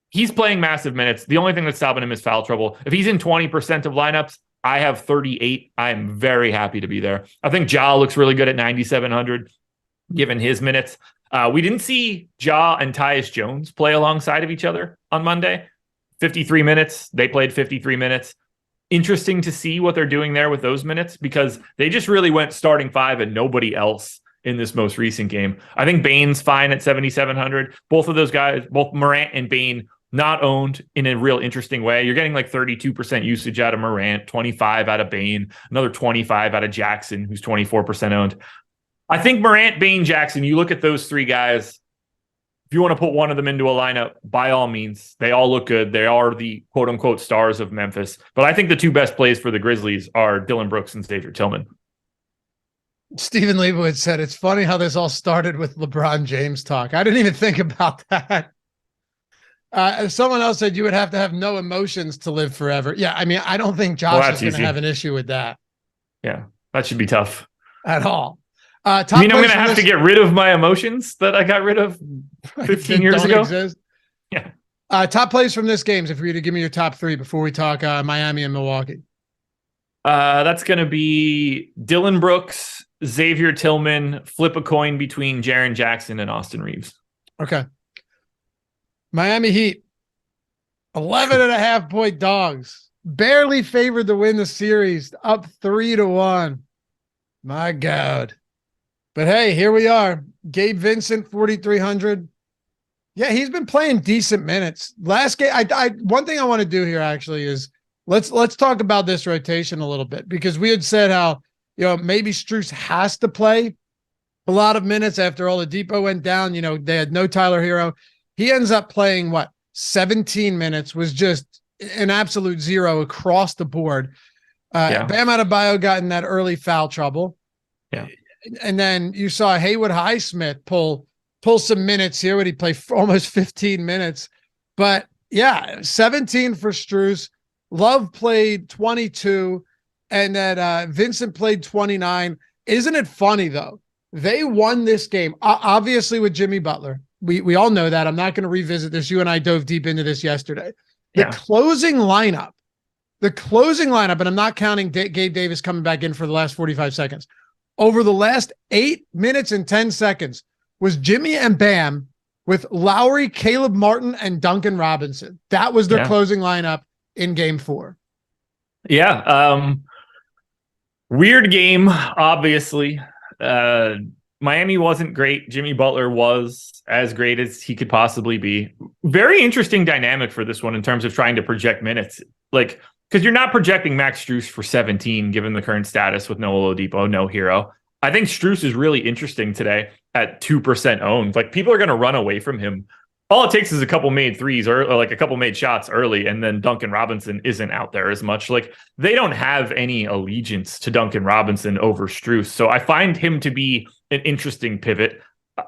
he's playing massive minutes. The only thing that's stopping him is foul trouble. If he's in 20% of lineups, I have 38. I am very happy to be there. I think Ja looks really good at 9,700, given his minutes. We didn't see Ja and Tyus Jones play alongside of each other on Monday. 53 minutes. They played 53 minutes. Interesting to see what they're doing there with those minutes because they just really went starting 5 and nobody else in this most recent game. I think Bane's fine at 7,700. Both of those guys, both Morant and Bane, not owned in a real interesting way. You're getting like 32% usage out of Morant, 25 out of Bane, another 25 out of Jackson, who's 24% owned. I think Morant, Bane, Jackson, you look at those 3 guys, if you want to put one of them into a lineup, by all means, they all look good. They are the quote-unquote stars of Memphis. But I think the 2 best plays for the Grizzlies are Dylan Brooks and Xavier Tillman. Stephen Leibowitz said, it's funny how this all started with LeBron James talk. I didn't even think about that. Someone else said you would have to have no emotions to live forever. Yeah, I mean, I don't think Josh is going to have an issue with that. Yeah, that should be tough. At all. You mean I'm going to have to get rid of my emotions that I got rid of 15 years ago? Exist. Yeah. Top plays from this game, if you were to give me your top 3 before we talk Miami and Milwaukee. That's going to be Dylan Brooks, Xavier Tillman, flip a coin between Jaren Jackson and Austin Reeves. Okay. Miami Heat, 11.5 point dogs. Barely favored to win the series, up 3-1. My God. But hey, here we are. Gabe Vincent, 4,300. Yeah, he's been playing decent minutes. Last game, one thing I want to do here actually is let's talk about this rotation a little bit because we had said how maybe Strus has to play a lot of minutes after Oladipo went down. They had no Tyler Hero. He ends up playing 17 minutes, was just an absolute zero across the board. Bam Adebayo got in that early foul trouble. Yeah. And then you saw Haywood Highsmith pull some minutes here when he played almost 15 minutes. But Yeah, 17 for Strus. Love played 22, and then Vincent played 29. Isn't it funny, though? They won this game, obviously, with Jimmy Butler. We all know that. I'm not going to revisit this. You and I dove deep into this yesterday. The closing lineup, and I'm not counting Gabe Davis coming back in for the last 45 seconds. Over the last 8 minutes and 10 seconds was Jimmy and Bam with Lowry, Caleb Martin, and Duncan Robinson. That was their closing lineup in game 4. Yeah. Weird game, obviously. Miami wasn't great. Jimmy Butler was as great as he could possibly be. Very interesting dynamic for this one in terms of trying to project minutes. Like, because you're not projecting Max Strus for 17, given the current status with no Oladipo, no Hero. I think Strus is really interesting today at 2% owned. Like, people are going to run away from him. All it takes is a couple made threes or like a couple made shots early, and then Duncan Robinson isn't out there as much. Like, they don't have any allegiance to Duncan Robinson over Strus. So I find him to be an interesting pivot.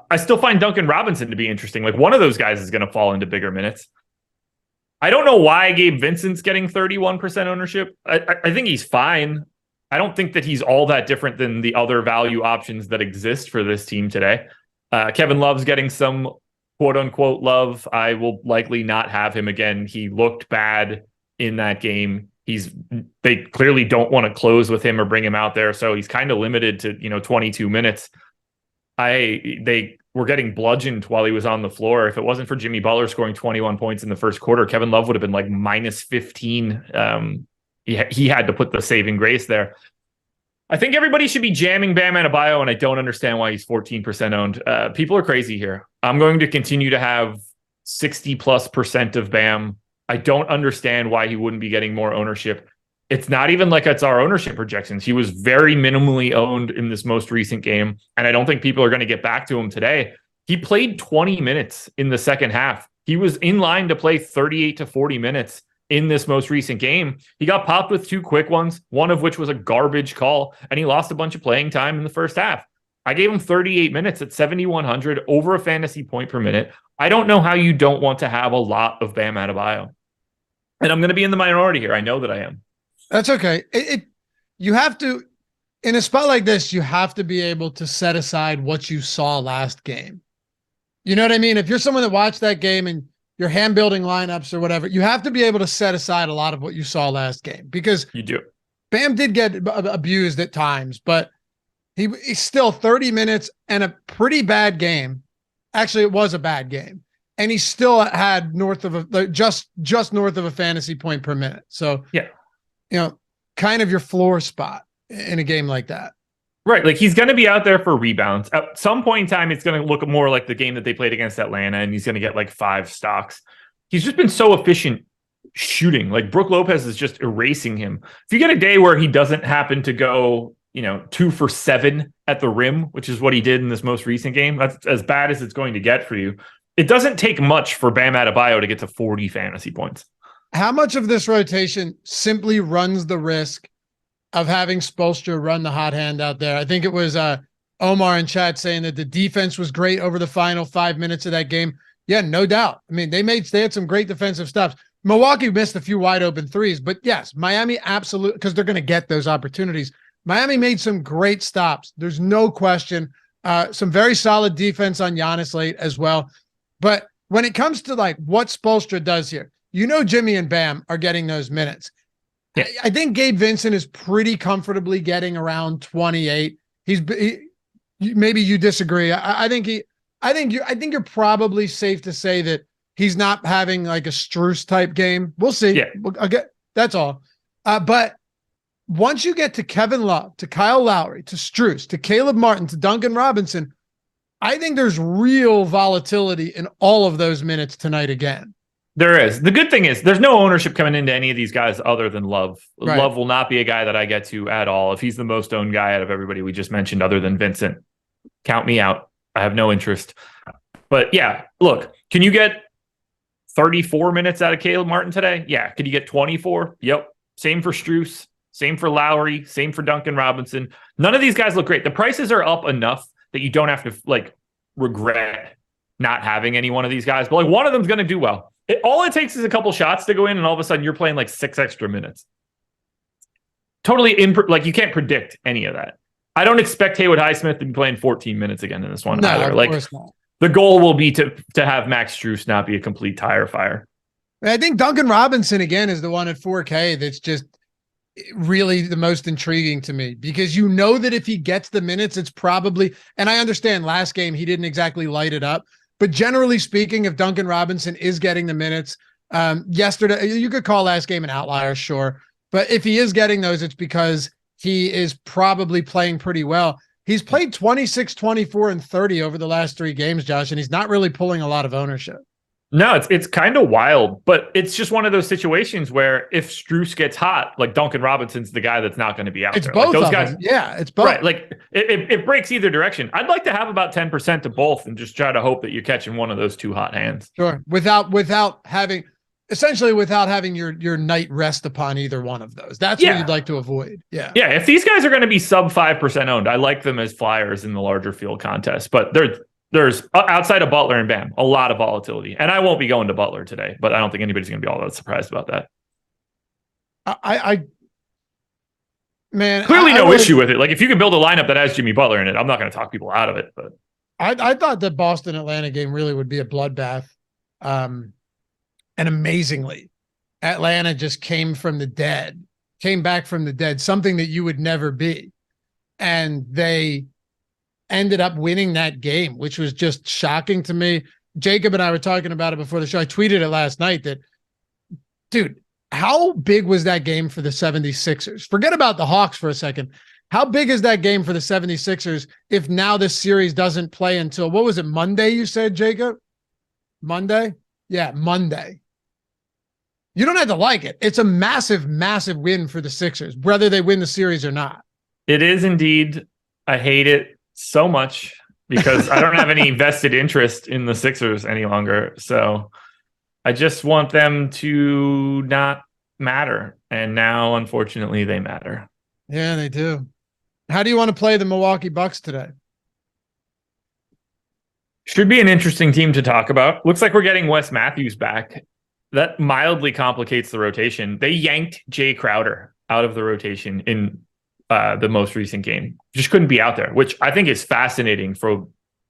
I still find Duncan Robinson to be interesting. Like, one of those guys is going to fall into bigger minutes. I don't know why Gabe Vincent's getting 31% ownership. I think he's fine. I don't think that he's all that different than the other value options that exist for this team today. Kevin Love's getting some quote unquote love. I will likely not have him again. He looked bad in that game. They clearly don't want to close with him or bring him out there. So he's kind of limited to, 22 minutes. They were getting bludgeoned while he was on the floor. If it wasn't for Jimmy Butler scoring 21 points in the first quarter, Kevin Love would have been like minus 15. He had to put the saving grace there. I think everybody should be jamming Bam Adebayo, and I don't understand why he's 14% owned. People are crazy here. I'm going to continue to have 60+% of Bam. I don't understand why he wouldn't be getting more ownership. It's not even like it's our ownership projections. He was very minimally owned in this most recent game, and I don't think people are going to get back to him today. He played 20 minutes in the second half. He was in line to play 38 to 40 minutes in this most recent game. He got popped with 2 quick ones, one of which was a garbage call, and he lost a bunch of playing time in the first half. I gave him 38 minutes at 7,100, over a fantasy point per minute. I don't know how you don't want to have a lot of Bam Adebayo. And I'm going to be in the minority here. I know that I am. That's okay. You have to, in a spot like this, you have to be able to set aside what you saw last game. You know what I mean? If you're someone that watched that game and you're hand building lineups or whatever, you have to be able to set aside a lot of what you saw last game, because you do. Bam did get abused at times, but he's still 30 minutes and a pretty bad game. Actually, it was a bad game. And he still had just north of a fantasy point per minute. So, yeah, kind of your floor spot in a game like that. Right. Like, he's going to be out there for rebounds. At some point in time, it's going to look more like the game that they played against Atlanta, and he's going to get like 5 stocks. He's just been so efficient shooting. Like, Brook Lopez is just erasing him. If you get a day where he doesn't happen to go, 2 for 7 at the rim, which is what he did in this most recent game, that's as bad as it's going to get for you. It doesn't take much for Bam Adebayo to get to 40 fantasy points. How much of this rotation simply runs the risk of having Spoelstra run the hot hand out there? I think it was Omar in chat saying that the defense was great over the final 5 minutes of that game. Yeah, no doubt. I mean, they had some great defensive stops. Milwaukee missed a few wide open threes, but yes, Miami absolutely, because they're going to get those opportunities. Miami made some great stops. There's no question. Some very solid defense on Giannis late as well. But when it comes to like what Spoelstra does here, Jimmy and Bam are getting those minutes. Yeah. I think Gabe Vincent is pretty comfortably getting around 28. Maybe you disagree. I think you're probably safe to say that he's not having like a Strus type game. We'll see. Yeah. That's all. But once you get to Kevin Love, to Kyle Lowry, to Strus, to Caleb Martin, to Duncan Robinson, I think there's real volatility in all of those minutes tonight again. There is. The good thing is there's no ownership coming into any of these guys other than Love. Right. Love will not be a guy that I get to at all. If he's the most owned guy out of everybody we just mentioned other than Vincent, count me out. I have no interest. But yeah, look, can you get 34 minutes out of Caleb Martin today? Yeah. Could you get 24? Yep. Same for Strus. Same for Lowry. Same for Duncan Robinson. None of these guys look great. The prices are up enough that you don't have to regret not having any one of these guys. But one of them's going to do well. All it takes is a couple shots to go in, and all of a sudden you're playing like 6 extra minutes. Totally like you can't predict any of that. I don't expect Haywood Highsmith to be playing 14 minutes again in this one either. Like, the goal will be to have Max Strus not be a complete tire fire. I think Duncan Robinson again is the one at 4K that's just really the most intriguing to me, because you know that if he gets the minutes, it's probably, and I understand last game he didn't exactly light it up, but generally speaking, if Duncan Robinson is getting the minutes, yesterday, you could call last game an outlier, sure, but if he is getting those, it's because he is probably playing pretty well. He's played 26, 24, and 30 over the last 3 games, Josh, and he's not really pulling a lot of ownership. No, it's kind of wild, but it's just one of those situations where if Strus gets hot, like Duncan Robinson's the guy that's not going to be out there. It's both like those of guys. Them. Yeah, it's both. Right, like it breaks either direction. I'd like to have about 10% to both and just try to hope that you're catching one of those 2 hot hands. Sure, without having your night rest upon either one of those. That's what you'd like to avoid. Yeah. Yeah, if these guys are going to be sub 5% owned, I like them as flyers in the larger field contest, but there's outside of Butler and Bam, a lot of volatility. And I won't be going to Butler today, but I don't think anybody's going to be all that surprised about that. Clearly no issue with it. Like, if you can build a lineup that has Jimmy Butler in it, I'm not going to talk people out of it. But I thought the Boston Atlanta game really would be a bloodbath. And amazingly, Atlanta just came back from the dead, something that you would never be. And they ended up winning that game, which was just shocking to me. Jacob and I were talking about it before the show. I tweeted it last night that, dude, how big was that game for the 76ers? Forget about the Hawks for a second. How big is that game for the 76ers if now this series doesn't play until, what was it, Monday you said, Jacob? Monday? Yeah, Monday. You don't have to like it. It's a massive, massive win for the Sixers, whether they win the series or not. It is indeed. I hate it so much because I don't have any vested interest in the Sixers any longer. So I just want them to not matter. And now, unfortunately, they matter. Yeah, they do. How do you want to play the Milwaukee Bucks today? Should be an interesting team to talk about. Looks like we're getting Wes Matthews back. That mildly complicates the rotation. They yanked Jay Crowder out of the rotation in the most recent game. Just couldn't be out there, which I think is fascinating for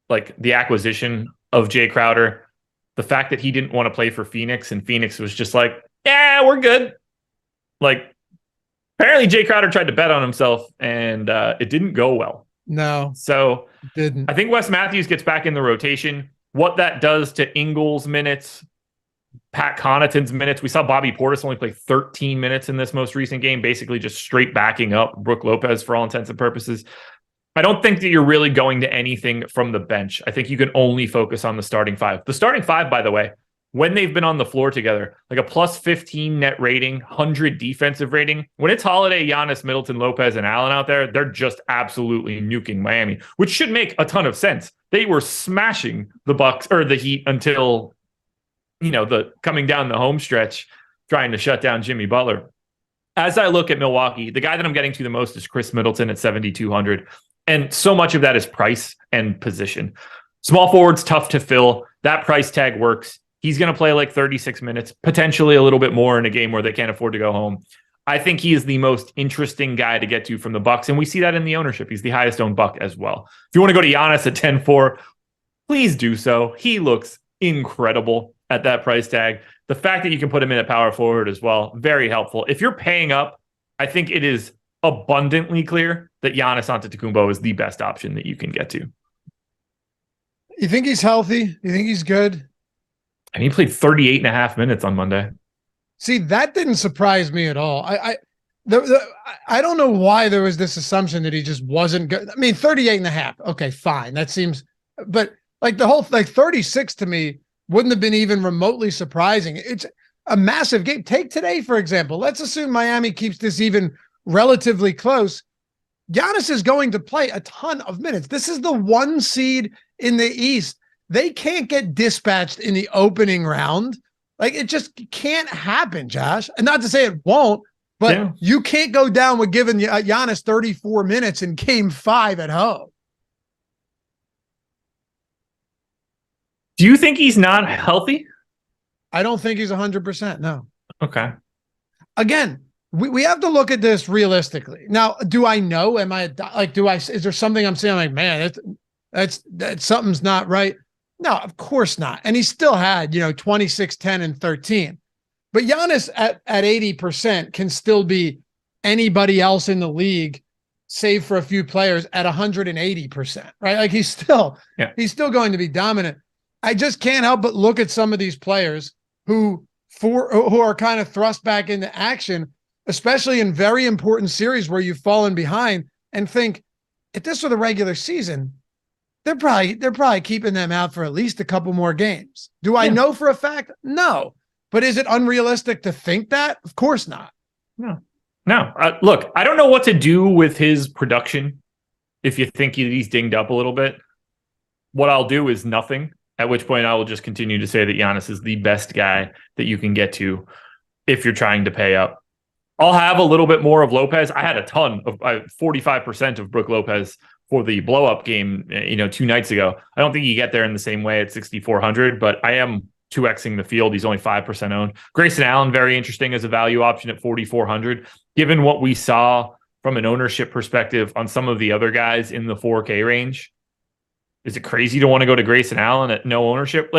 like the acquisition of Jay Crowder. The fact that he didn't want to play for Phoenix and Phoenix was just like, yeah, we're good. Like, apparently Jay Crowder tried to bet on himself and it didn't go well. No. So it didn't. I think Wes Matthews gets back in the rotation. What that does to Ingles' minutes, Pat Connaughton's minutes. We saw Bobby Portis only play 13 minutes in this most recent game, basically just straight backing up Brook Lopez for all intents and purposes. I don't think that you're really going to anything from the bench. I think you can only focus on the starting 5. The starting 5, by the way, when they've been on the floor together, like a plus 15 net rating, 100 defensive rating. When it's Holiday, Giannis, Middleton, Lopez, and Allen out there, they're just absolutely nuking Miami, which should make a ton of sense. They were smashing the Bucks or the Heat until, the coming down the home stretch, trying to shut down Jimmy Butler. As I look at Milwaukee, the guy that I'm getting to the most is Chris Middleton at 7,200. And so much of that is price and position. Small forward's tough to fill. That price tag works. He's going to play like 36 minutes, potentially a little bit more in a game where they can't afford to go home. I think he is the most interesting guy to get to from the Bucks, and we see that in the ownership. He's the highest owned Buck as well. If you want to go to Giannis at 10-4, please do so. He looks incredible at that price tag. The fact that you can put him in at power forward as well, very helpful. If you're paying up, I think it is abundantly clear that Giannis Antetokounmpo is the best option that you can get to. You think he's healthy? You think he's good? And he played 38.5 minutes on Monday. See, that didn't surprise me at all. I don't know why there was this assumption that he just wasn't good. I mean, 38.5. Okay, fine. That seems, but like the whole, 36 to me wouldn't have been even remotely surprising. It's a massive game. Take today, for example. Let's assume Miami keeps this even relatively close. Giannis is going to play a ton of minutes. This is the 1 seed in the East. They can't get dispatched in the opening round. Like, it just can't happen, Josh. And not to say it won't, but you can't go down with giving Giannis 34 minutes in game 5 at home. Do you think he's not healthy? I don't think he's 100%. No. Okay. Again, we have to look at this realistically. Now, do I know? Is there something I'm saying like, man, that's something's not right? No, of course not. And he still had, 26, 10, and 13. But Giannis at 80% can still be anybody else in the league, save for a few players, at 180%, right? Like he's still going to be dominant. I just can't help but look at some of these players who are kind of thrust back into action, especially in very important series where you've fallen behind, and think, if this were the regular season, they're probably keeping them out for at least a couple more games. Do I know for a fact? No. But is it unrealistic to think that? Of course not. No. Look, I don't know what to do with his production if you think he's dinged up a little bit. What I'll do is nothing, at which point I will just continue to say that Giannis is the best guy that you can get to if you're trying to pay up. I'll have a little bit more of Lopez. I had a ton of 45% of Brook Lopez for the blow-up game, 2 nights ago. I don't think you get there in the same way at 6,400, but I am 2xing the field. He's only 5% owned. Grayson Allen, very interesting as a value option at 4,400. Given what we saw from an ownership perspective on some of the other guys in the 4K range, is it crazy to want to go to Grayson Allen at no ownership?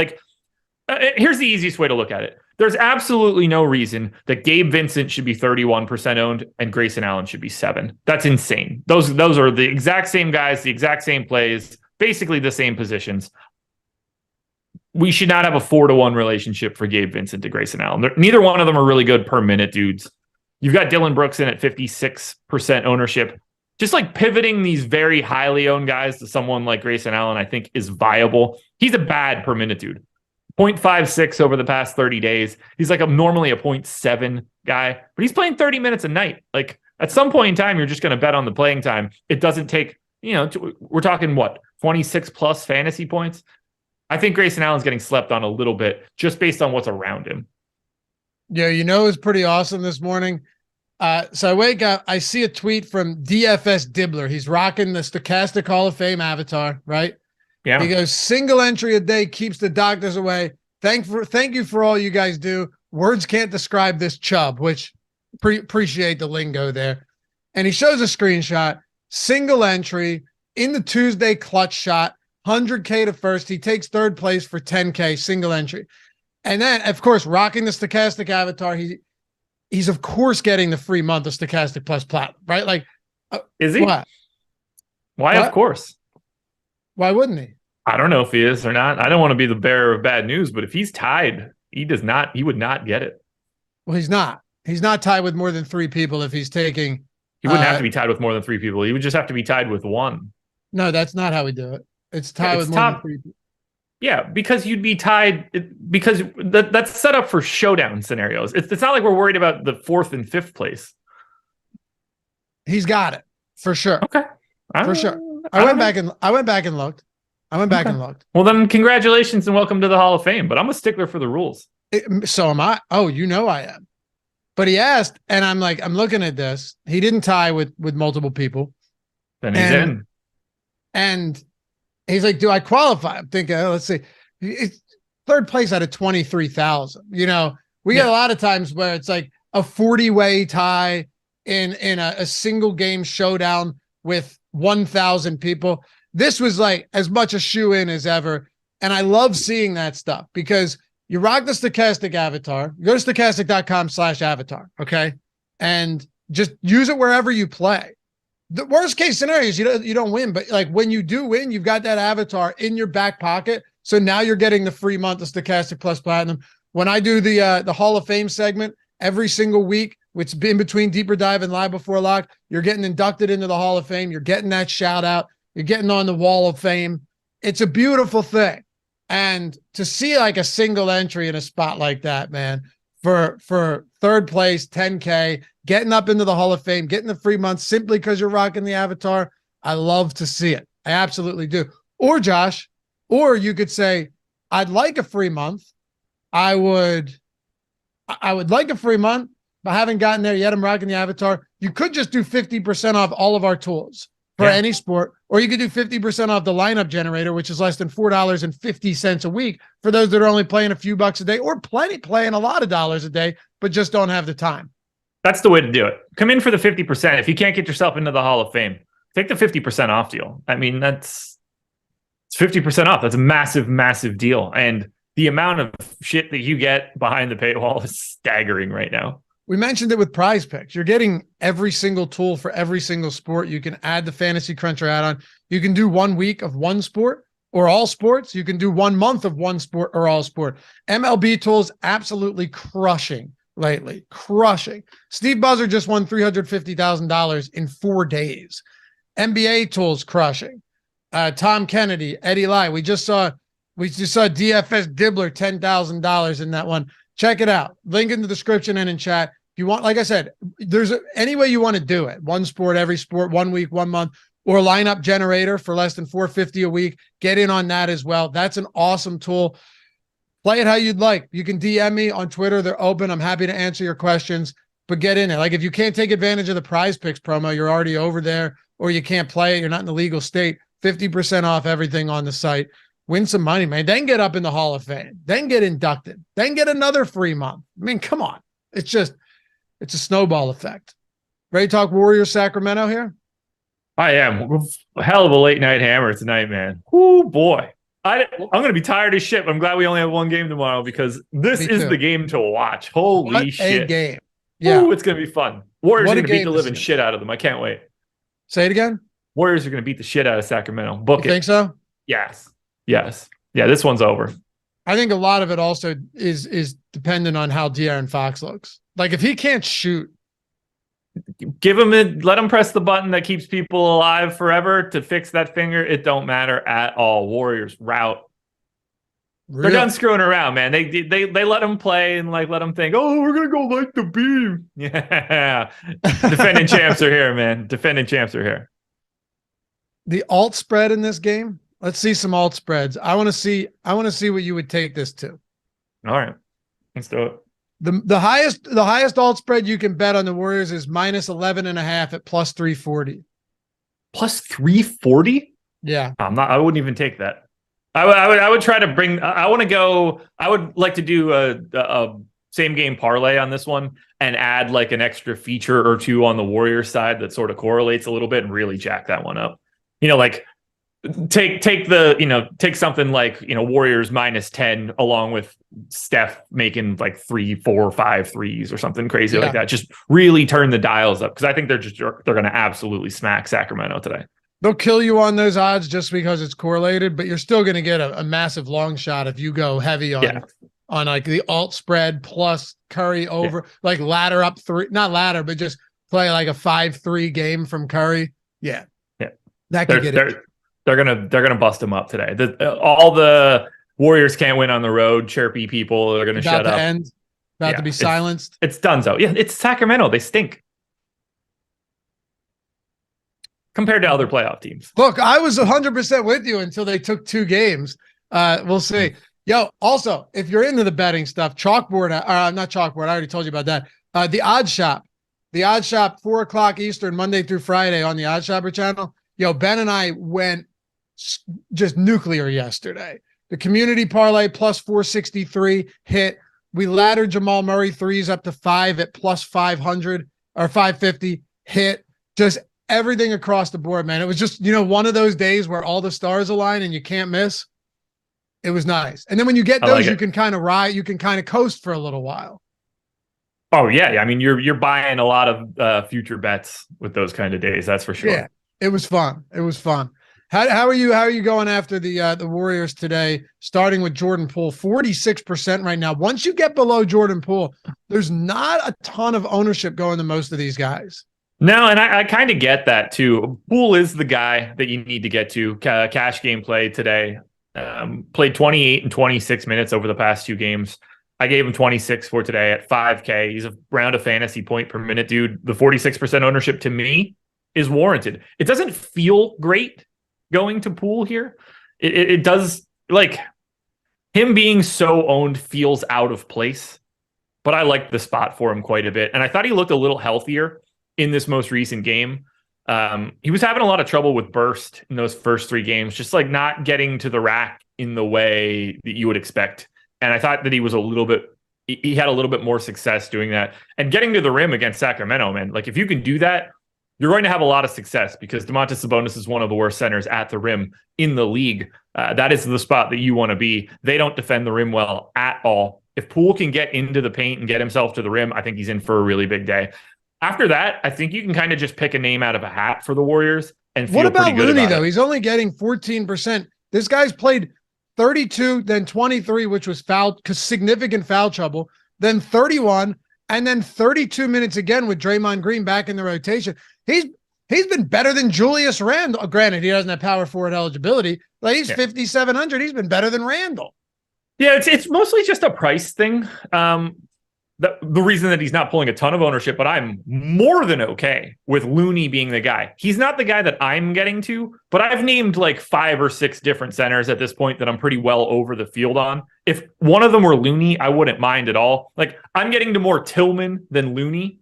Here's the easiest way to look at it. There's absolutely no reason that Gabe Vincent should be 31% owned and Grayson Allen should be 7%. That's insane. Those are the exact same guys, the exact same plays, basically the same positions. We should not have a 4-to-1 relationship for Gabe Vincent to Grayson Allen. Neither one of them are really good per minute dudes. You've got Dylan Brooks in at 56% ownership. Just like pivoting these very highly owned guys to someone like Grayson Allen, I think is viable. He's a bad per minute dude. 0.56 over the past 30 days. He's like normally a 0.7 guy, but he's playing 30 minutes a night. Like at some point in time, you're just going to bet on the playing time. It doesn't take, we're talking 26 plus fantasy points. I think Grayson Allen's getting slept on a little bit just based on what's around him. Yeah, it's pretty awesome this morning. So I wake up, I see a tweet from DFS Dibbler. He's rocking the Stokastic Hall of Fame avatar, right? Yeah. He goes, single entry a day keeps the doctors away. Thank you for all you guys do. Words can't describe this chub, which appreciate the lingo there. And he shows a screenshot, single entry in the Tuesday clutch shot, 100K to first. He takes third place for 10K single entry. And then, of course, rocking the Stokastic avatar, he's of course getting the free month of Stokastic plus Platinum, right? Like, is he? What? Why? What? Of course. Why wouldn't he? I don't know if he is or not. I don't want to be the bearer of bad news, but if he's tied, he would not get it. Well, he's not. He's not tied with more than 3 people if he's taking. He wouldn't have to be tied with more than 3 people. He would just have to be tied with 1. No, that's not how we do it. It's tied with more than 3 people. Yeah, because you'd be tied because that's set up for showdown scenarios. It's not like we're worried about the 4th and 5th place. He's got it for sure. Okay, for sure. I went back and looked. Well, then congratulations and welcome to the Hall of Fame. But I'm a stickler for the rules. So am I. Oh, I am. But he asked, and I'm like, I'm looking at this. He didn't tie with multiple people. Then he's in. And he's like, do I qualify? I'm thinking, let's see. It's 3rd place out of 23,000. We get a lot of times where it's like a 40-way tie in a single game showdown with 1,000 people. This was like as much a shoe-in as ever. And I love seeing that stuff because you rock the Stokastic avatar. You go to stokastic.com/avatar, okay? And just use it wherever you play. The worst case scenario is you don't win, but like when you do win, you've got that avatar in your back pocket. So now you're getting the free month of Stokastic plus Platinum. When I do the Hall of Fame segment every single week, which in between Deeper Dive and Live Before Lock, you're getting inducted into the Hall of Fame. You're getting that shout out. You're getting on the Wall of Fame. It's a beautiful thing. And to see like a single entry in a spot like that, man, for 3rd place, 10K, getting up into the Hall of Fame, getting the free month simply because you're rocking the avatar, I love to see it. I absolutely do. Or Josh, or you could say, I'd like a free month. I would like a free month, but I haven't gotten there yet. I'm rocking the avatar. You could just do 50% off all of our tools for any sport, or you could do 50% off the lineup generator, which is less than $4.50 a week for those that are only playing a few bucks a day, or playing a lot of dollars a day, but just don't have the time. That's the way to do it. Come in for the 50%. If you can't get yourself into the Hall of Fame, take the 50% off deal. I mean, it's 50% off. That's a massive, massive deal. And the amount of shit that you get behind the paywall is staggering right now. We mentioned it with PrizePicks. You're getting every single tool for every single sport. You can add the Fantasy Cruncher add-on. You can do 1 week of one sport or all sports. You can do 1 month of one sport or all sport. MLB tools absolutely crushing lately. Crushing. Steve Buzzer just won $350,000 in 4 days. NBA tools crushing. Tom Kennedy, Eddie Lai. We just saw DFS Dibbler $10,000 in that one. Check it out. Link in the description and in chat. If you want, like I said, there's any way you want to do it. One sport, every sport, 1 week, 1 month, or lineup generator for less than $450 a week. Get in on that as well. That's an awesome tool. Play it how you'd like. You can DM me on Twitter. They're open. I'm happy to answer your questions, but get in it. Like if you can't take advantage of the PrizePicks promo, you're already over there, or you can't play it, you're not in the legal state, 50% off everything on the site. Win some money, man. Then get up in the Hall of Fame. Then get inducted. Then get another free month. I mean, come on. It's a snowball effect. Ready to talk Warriors Sacramento here? I am. A hell of a late night hammer tonight, man. Whoo, boy. I'm going to be tired as shit, but I'm glad we only have one game tomorrow because this is the game to watch. Holy shit. A game. Yeah. Ooh, it's going to be fun. Warriors are going to beat the living shit out of them. I can't wait. Say it again. Warriors are going to beat the shit out of Sacramento. Book it. You think so? Yes. Yes. Yeah, this one's over. I think a lot of it also is dependent on how De'Aaron Fox looks. Like if he can't shoot, let him press the button that keeps people alive forever to fix that finger. It don't matter at all. Warriors route. They're done screwing around, man. They let him play and like let him think, oh, we're gonna go light the beam. Yeah. Defending champs are here, man. Defending champs are here. The alt spread in this game. Let's see some alt spreads. I want to see what you would take this to. All right. Let's do it. The highest alt spread you can bet on the Warriors is -11.5 at +340. +340? Yeah. I wouldn't even take that. I would try to bring I would like to do a same game parlay on this one and add like an extra feature or two on the Warriors side that sort of correlates a little bit and really jack that one up. You know, like take something like, Warriors -10 along with Steph making like 3, 4, 5 threes or something crazy like that. Just really turn the dials up because I think they're going to absolutely smack Sacramento today. They'll kill you on those odds just because it's correlated, but you're still going to get a massive long shot if you go heavy on like the alt spread plus Curry over, like ladder up three, not ladder, but just play like a 5-3 game from Curry. Yeah. Yeah. That could get it. They're gonna bust them up today. All the Warriors can't win on the road. Chirpy people are gonna shut up. About to be silenced. It's donezo. Yeah, it's Sacramento. They stink compared to other playoff teams. Look, I was 100% with you until they took 2 games. We'll see. Yo, also, if you're into the betting stuff, chalkboard, not chalkboard. I already told you about that. The Odd Shop, 4:00 Eastern, Monday through Friday on the Odd Shopper channel. Yo, Ben and I went just nuclear yesterday. The community parlay +463 hit. We laddered Jamal Murray threes up to 5 at +500 or 550 hit. Just everything across the board, man. It was just, one of those days where all the stars align and you can't miss. It was nice. And then when you get those, you can kind of ride, you can kind of coast for a little while. Oh yeah. I mean, you're buying a lot of future bets with those kind of days. That's for sure. Yeah. It was fun. How are you going after the Warriors today? Starting with Jordan Poole, 46% right now. Once you get below Jordan Poole, there's not a ton of ownership going to most of these guys. No, and I kind of get that too. Poole is the guy that you need to get to. Cash game play today. Played 28 and 26 minutes over the past 2 games. I gave him 26 for today at 5K. He's around a fantasy point per minute, dude. The 46% ownership to me is warranted. It doesn't feel great going to Poole here. It does, like, him being so owned feels out of place, but I like the spot for him quite a bit. And I thought he looked a little healthier in this most recent game. He was having a lot of trouble with burst in those first 3 games, just like not getting to the rack in the way that you would expect. And I thought that he had a little bit more success doing that and getting to the rim against Sacramento, man. Like if you can do that, you're going to have a lot of success because Domantas Sabonis is one of the worst centers at the rim in the league. That is the spot that you want to be. They don't defend the rim well at all. If Poole can get into the paint and get himself to the rim, I think he's in for a really big day. After that, I think you can kind of just pick a name out of a hat for the Warriors and feel pretty good about it. What about Looney, though? He's only getting 14%. This guy's played 32, then 23, which was significant foul trouble, then 31, and then 32 minutes again with Draymond Green back in the rotation. He's been better than Julius Randle. Granted, he doesn't have power forward eligibility, but he's 5,700. He's been better than Randle. Yeah, it's mostly just a price thing. The reason that he's not pulling a ton of ownership, but I'm more than okay with Looney being the guy. He's not the guy that I'm getting to, but I've named like 5 or 6 different centers at this point that I'm pretty well over the field on. If one of them were Looney, I wouldn't mind at all. Like I'm getting to more Tillman than Looney,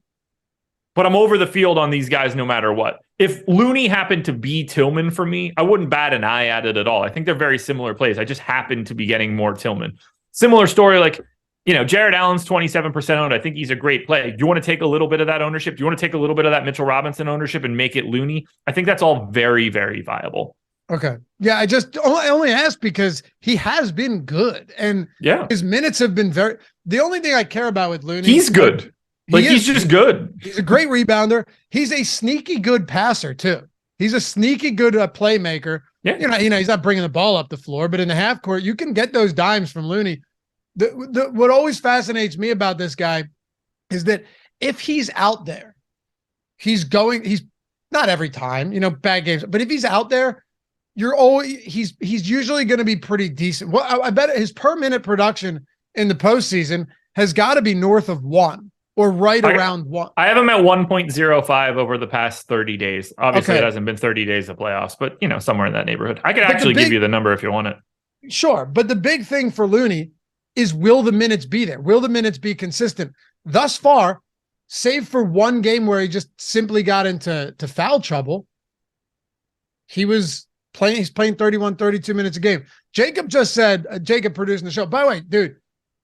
but I'm over the field on these guys no matter what. If Looney happened to be Tillman for me, I wouldn't bat an eye at it at all. I think they're very similar plays. I just happen to be getting more Tillman. Similar story, like, Jared Allen's 27% owned. I think he's a great play. Do you want to take a little bit of that ownership? Do you want to take a little bit of that Mitchell Robinson ownership and make it Looney? I think that's all very, very viable. Okay. Yeah, I only asked because he has been good. And his minutes have been the only thing I care about with Looney. He's good. He's just good. He's a great rebounder. He's a sneaky good passer too. He's a sneaky good playmaker. Yeah. He's not bringing the ball up the floor, but in the half court, you can get those dimes from Looney. What always fascinates me about this guy is that if he's out there, he's not every time, bad games, but if he's out there, he's usually going to be pretty decent. Well, I bet his per minute production in the postseason has got to be north of 1 or around 1. I have him at 1.05 over the past 30 days. Obviously, It hasn't been 30 days of playoffs, but somewhere in that neighborhood. I could actually give you the number if you want it. Sure, but the big thing for Looney is, will the minutes be there? Will the minutes be consistent? Thus far, save for one game where he just simply got into foul trouble, he's playing 31, 32 minutes a game. Jacob just said, Jacob producing the show. By the way, dude,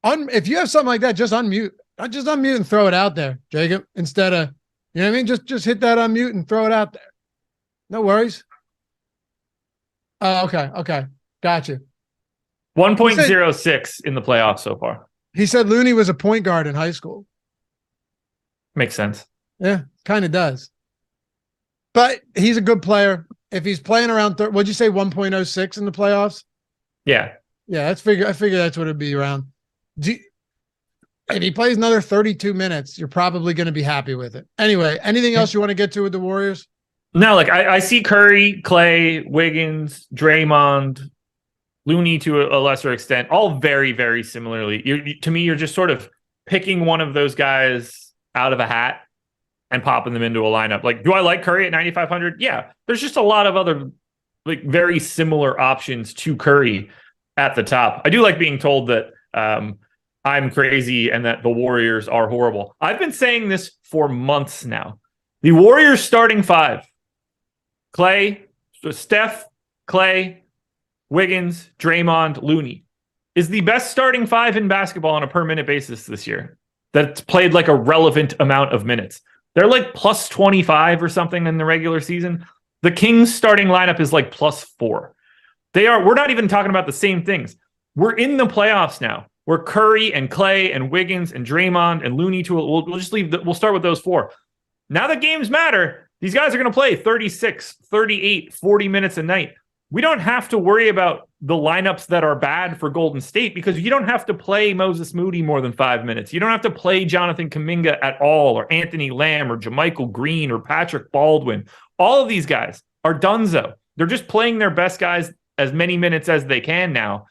if you have something like that, just unmute. Just unmute and throw it out there, Jacob, instead of, you know what I mean? Just hit that unmute and throw it out there. No worries. Okay. Gotcha. 1.06 in the playoffs so far. He said Looney was a point guard in high school. Makes sense. Yeah, kind of does. But he's a good player. If he's playing around, what'd you say, 1.06 in the playoffs? Yeah. Yeah, I figure that's what it'd be around. If he plays another 32 minutes, you're probably going to be happy with it. Anyway, anything else you want to get to with the Warriors? No, I see Curry, Clay, Wiggins, Draymond, Looney to a lesser extent, all very, very similarly. To me, you're just sort of picking one of those guys out of a hat and popping them into a lineup. Like, do I like Curry at 9,500? Yeah. There's just a lot of other very similar options to Curry at the top. I do like being told that I'm crazy and that the Warriors are horrible. I've been saying this for months now. The Warriors starting 5, Steph, Clay, Wiggins, Draymond, Looney, is the best starting 5 in basketball on a per minute basis this year. That's played like a relevant amount of minutes. They're like plus 25 or something in the regular season. The Kings starting lineup is like plus 4. We're not even talking about the same things. We're in the playoffs now. We're Curry and Clay and Wiggins and Draymond and Looney we'll just we'll start with those 4. Now that games matter, these guys are going to play 36, 38, 40 minutes a night. We don't have to worry about the lineups that are bad for Golden State because you don't have to play Moses Moody more than 5 minutes. You don't have to play Jonathan Kuminga at all, or Anthony Lamb, or JaMychal Green, or Patrick Baldwin. All of these guys are donezo. They're just playing their best guys as many minutes as they can now.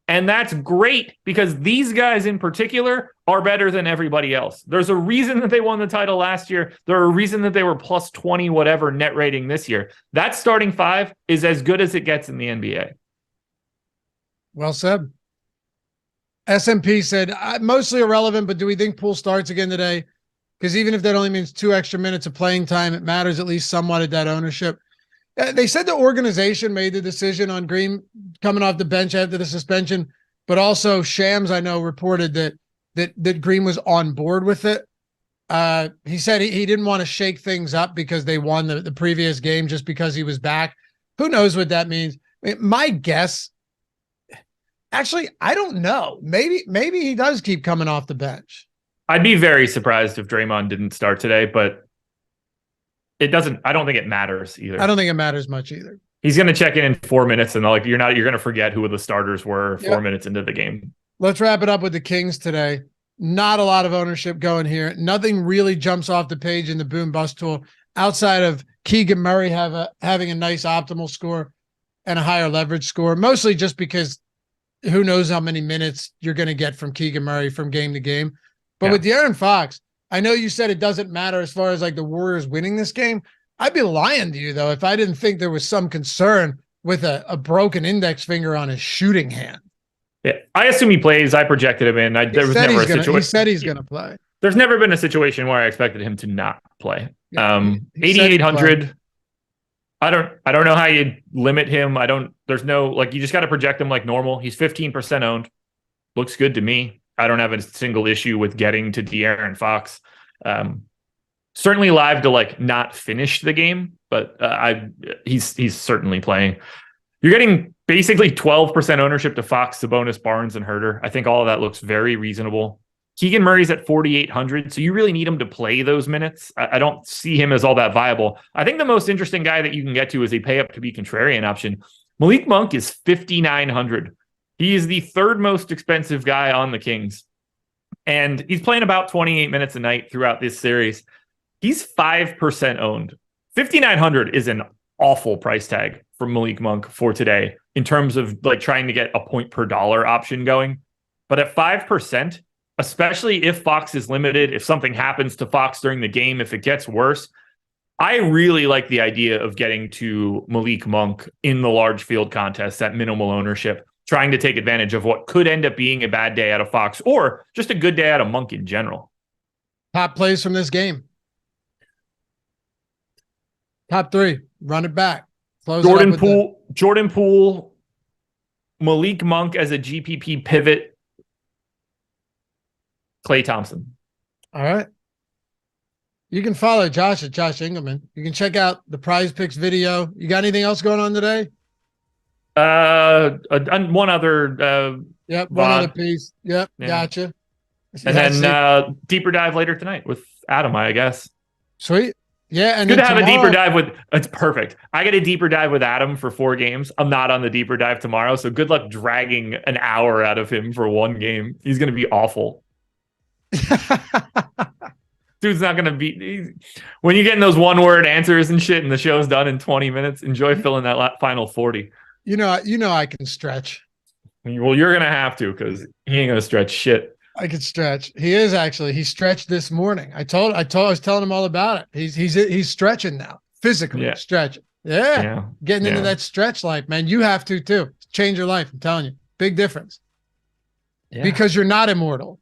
And that's great because these guys in particular are better than everybody else. There's a reason that they won the title last year. There's a reason that they were plus 20 whatever net rating this year. That starting 5 is as good as it gets in the NBA. Well said. SMP said, mostly irrelevant, but do we think Poole starts again today? because even if that only means 2 extra minutes of playing time, it matters at least somewhat at that ownership. They said the organization made the decision on Green coming off the bench after the suspension, but also Shams, I know, reported that Green was on board with it. He said he didn't want to shake things up because they won the previous game just because he was back. Who knows what that means? I mean, my guess, actually, I don't know. Maybe he does keep coming off the bench. I'd be very surprised if Draymond didn't start today, but I don't think it matters either. I don't think it matters much either. He's going to check in 4 minutes, and you're going to forget who the starters were 4 minutes into the game. Let's wrap it up with the Kings today. Not a lot of ownership going here. Nothing really jumps off the page in the boom bust tool outside of Keegan Murray having a nice optimal score and a higher leverage score, mostly just because who knows how many minutes you're going to get from Keegan Murray from game to game. But with De'Aaron Fox, I know you said it doesn't matter as far as the Warriors winning this game. I'd be lying to you, though, if I didn't think there was some concern with a broken index finger on his shooting hand. Yeah, I assume he plays. I projected him in. There was never a situation. He said he's going to play. There's never been a situation where I expected him to not play. 8,800. I don't know how you limit him. There's no, you just got to project him like normal. He's 15% owned. Looks good to me. I don't have a single issue with getting to De'Aaron Fox. Certainly live to not finish the game, but he's certainly playing. You're getting basically 12% ownership to Fox, Sabonis, Barnes, and Herter. I think all of that looks very reasonable. Keegan Murray's at 4,800, so you really need him to play those minutes. I don't see him as all that viable. I think the most interesting guy that you can get to is a pay up to be contrarian option. Malik Monk is 5,900. He is the third most expensive guy on the Kings, and he's playing about 28 minutes a night throughout this series. He's 5% owned. 5,900 is an awful price tag for Malik Monk for today in terms of trying to get a point per dollar option going. But at 5%, especially if Fox is limited, if something happens to Fox during the game, if it gets worse, I really like the idea of getting to Malik Monk in the large field contest at minimal ownership, trying to take advantage of what could end up being a bad day out of Fox or just a good day out of Monk in general. Top plays from this game. Top 3, run it back. Jordan Poole, Malik Monk as a GPP pivot, Klay Thompson. All right. You can follow Josh at Josh Engleman. You can check out the PrizePicks video. You got anything else going on today? One other. One other piece. Yep, yeah. Gotcha. And then deeper dive later tonight with Adam, I guess. Sweet. Yeah, and good to have a deeper dive with. It's perfect. I get a deeper dive with Adam for 4 games. I'm not on the deeper dive tomorrow, so good luck dragging an hour out of him for 1 game. He's going to be awful. Dude's not going to be. When you're getting those 1-word answers and shit, and the show's done in 20 minutes, enjoy filling that final 40. You know, I can stretch. Well, you're going to have to because he ain't going to stretch shit. I could stretch. He stretched this morning. I was telling him all about it. He's stretching now, physically stretching. Yeah. Getting into that stretch life, man. You have to too. Change your life. I'm telling you, big difference. Yeah. Because you're not immortal,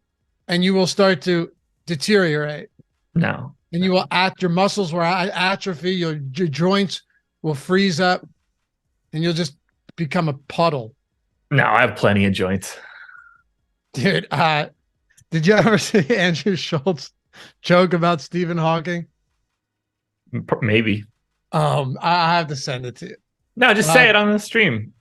and you will start to deteriorate. No. And you will your muscles will atrophy. Your joints will freeze up, and you'll just become a puddle. No, I have plenty of joints, dude. Did you ever see Andrew Schultz joke about Stephen Hawking? Maybe. I have to send it to you. No, just say it on the stream.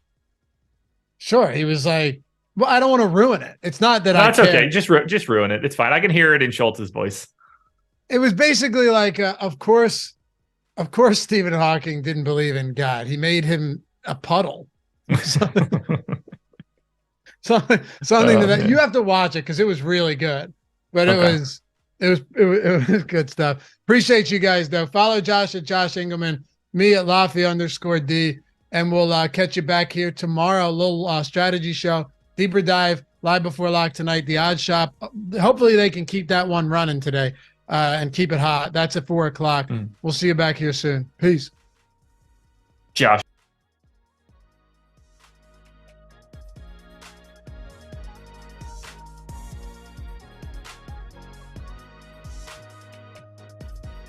Sure. He was like, well, I don't want to ruin it. It's not that That's okay. Just ruin it. It's fine. I can hear it in Schultz's voice. It was basically like, of course, Stephen Hawking didn't believe in God. He made him a puddle. Something that you have to watch it because it was really good, but it was good stuff. Appreciate you guys though. Follow Josh at Josh Engleman, me at Laffy_D, and we'll catch you back here tomorrow. A little strategy show, deeper dive, live before lock tonight. The Odds Shop. Hopefully they can keep that one running today and keep it hot. That's at 4:00. We'll see you back here soon. Peace. Josh.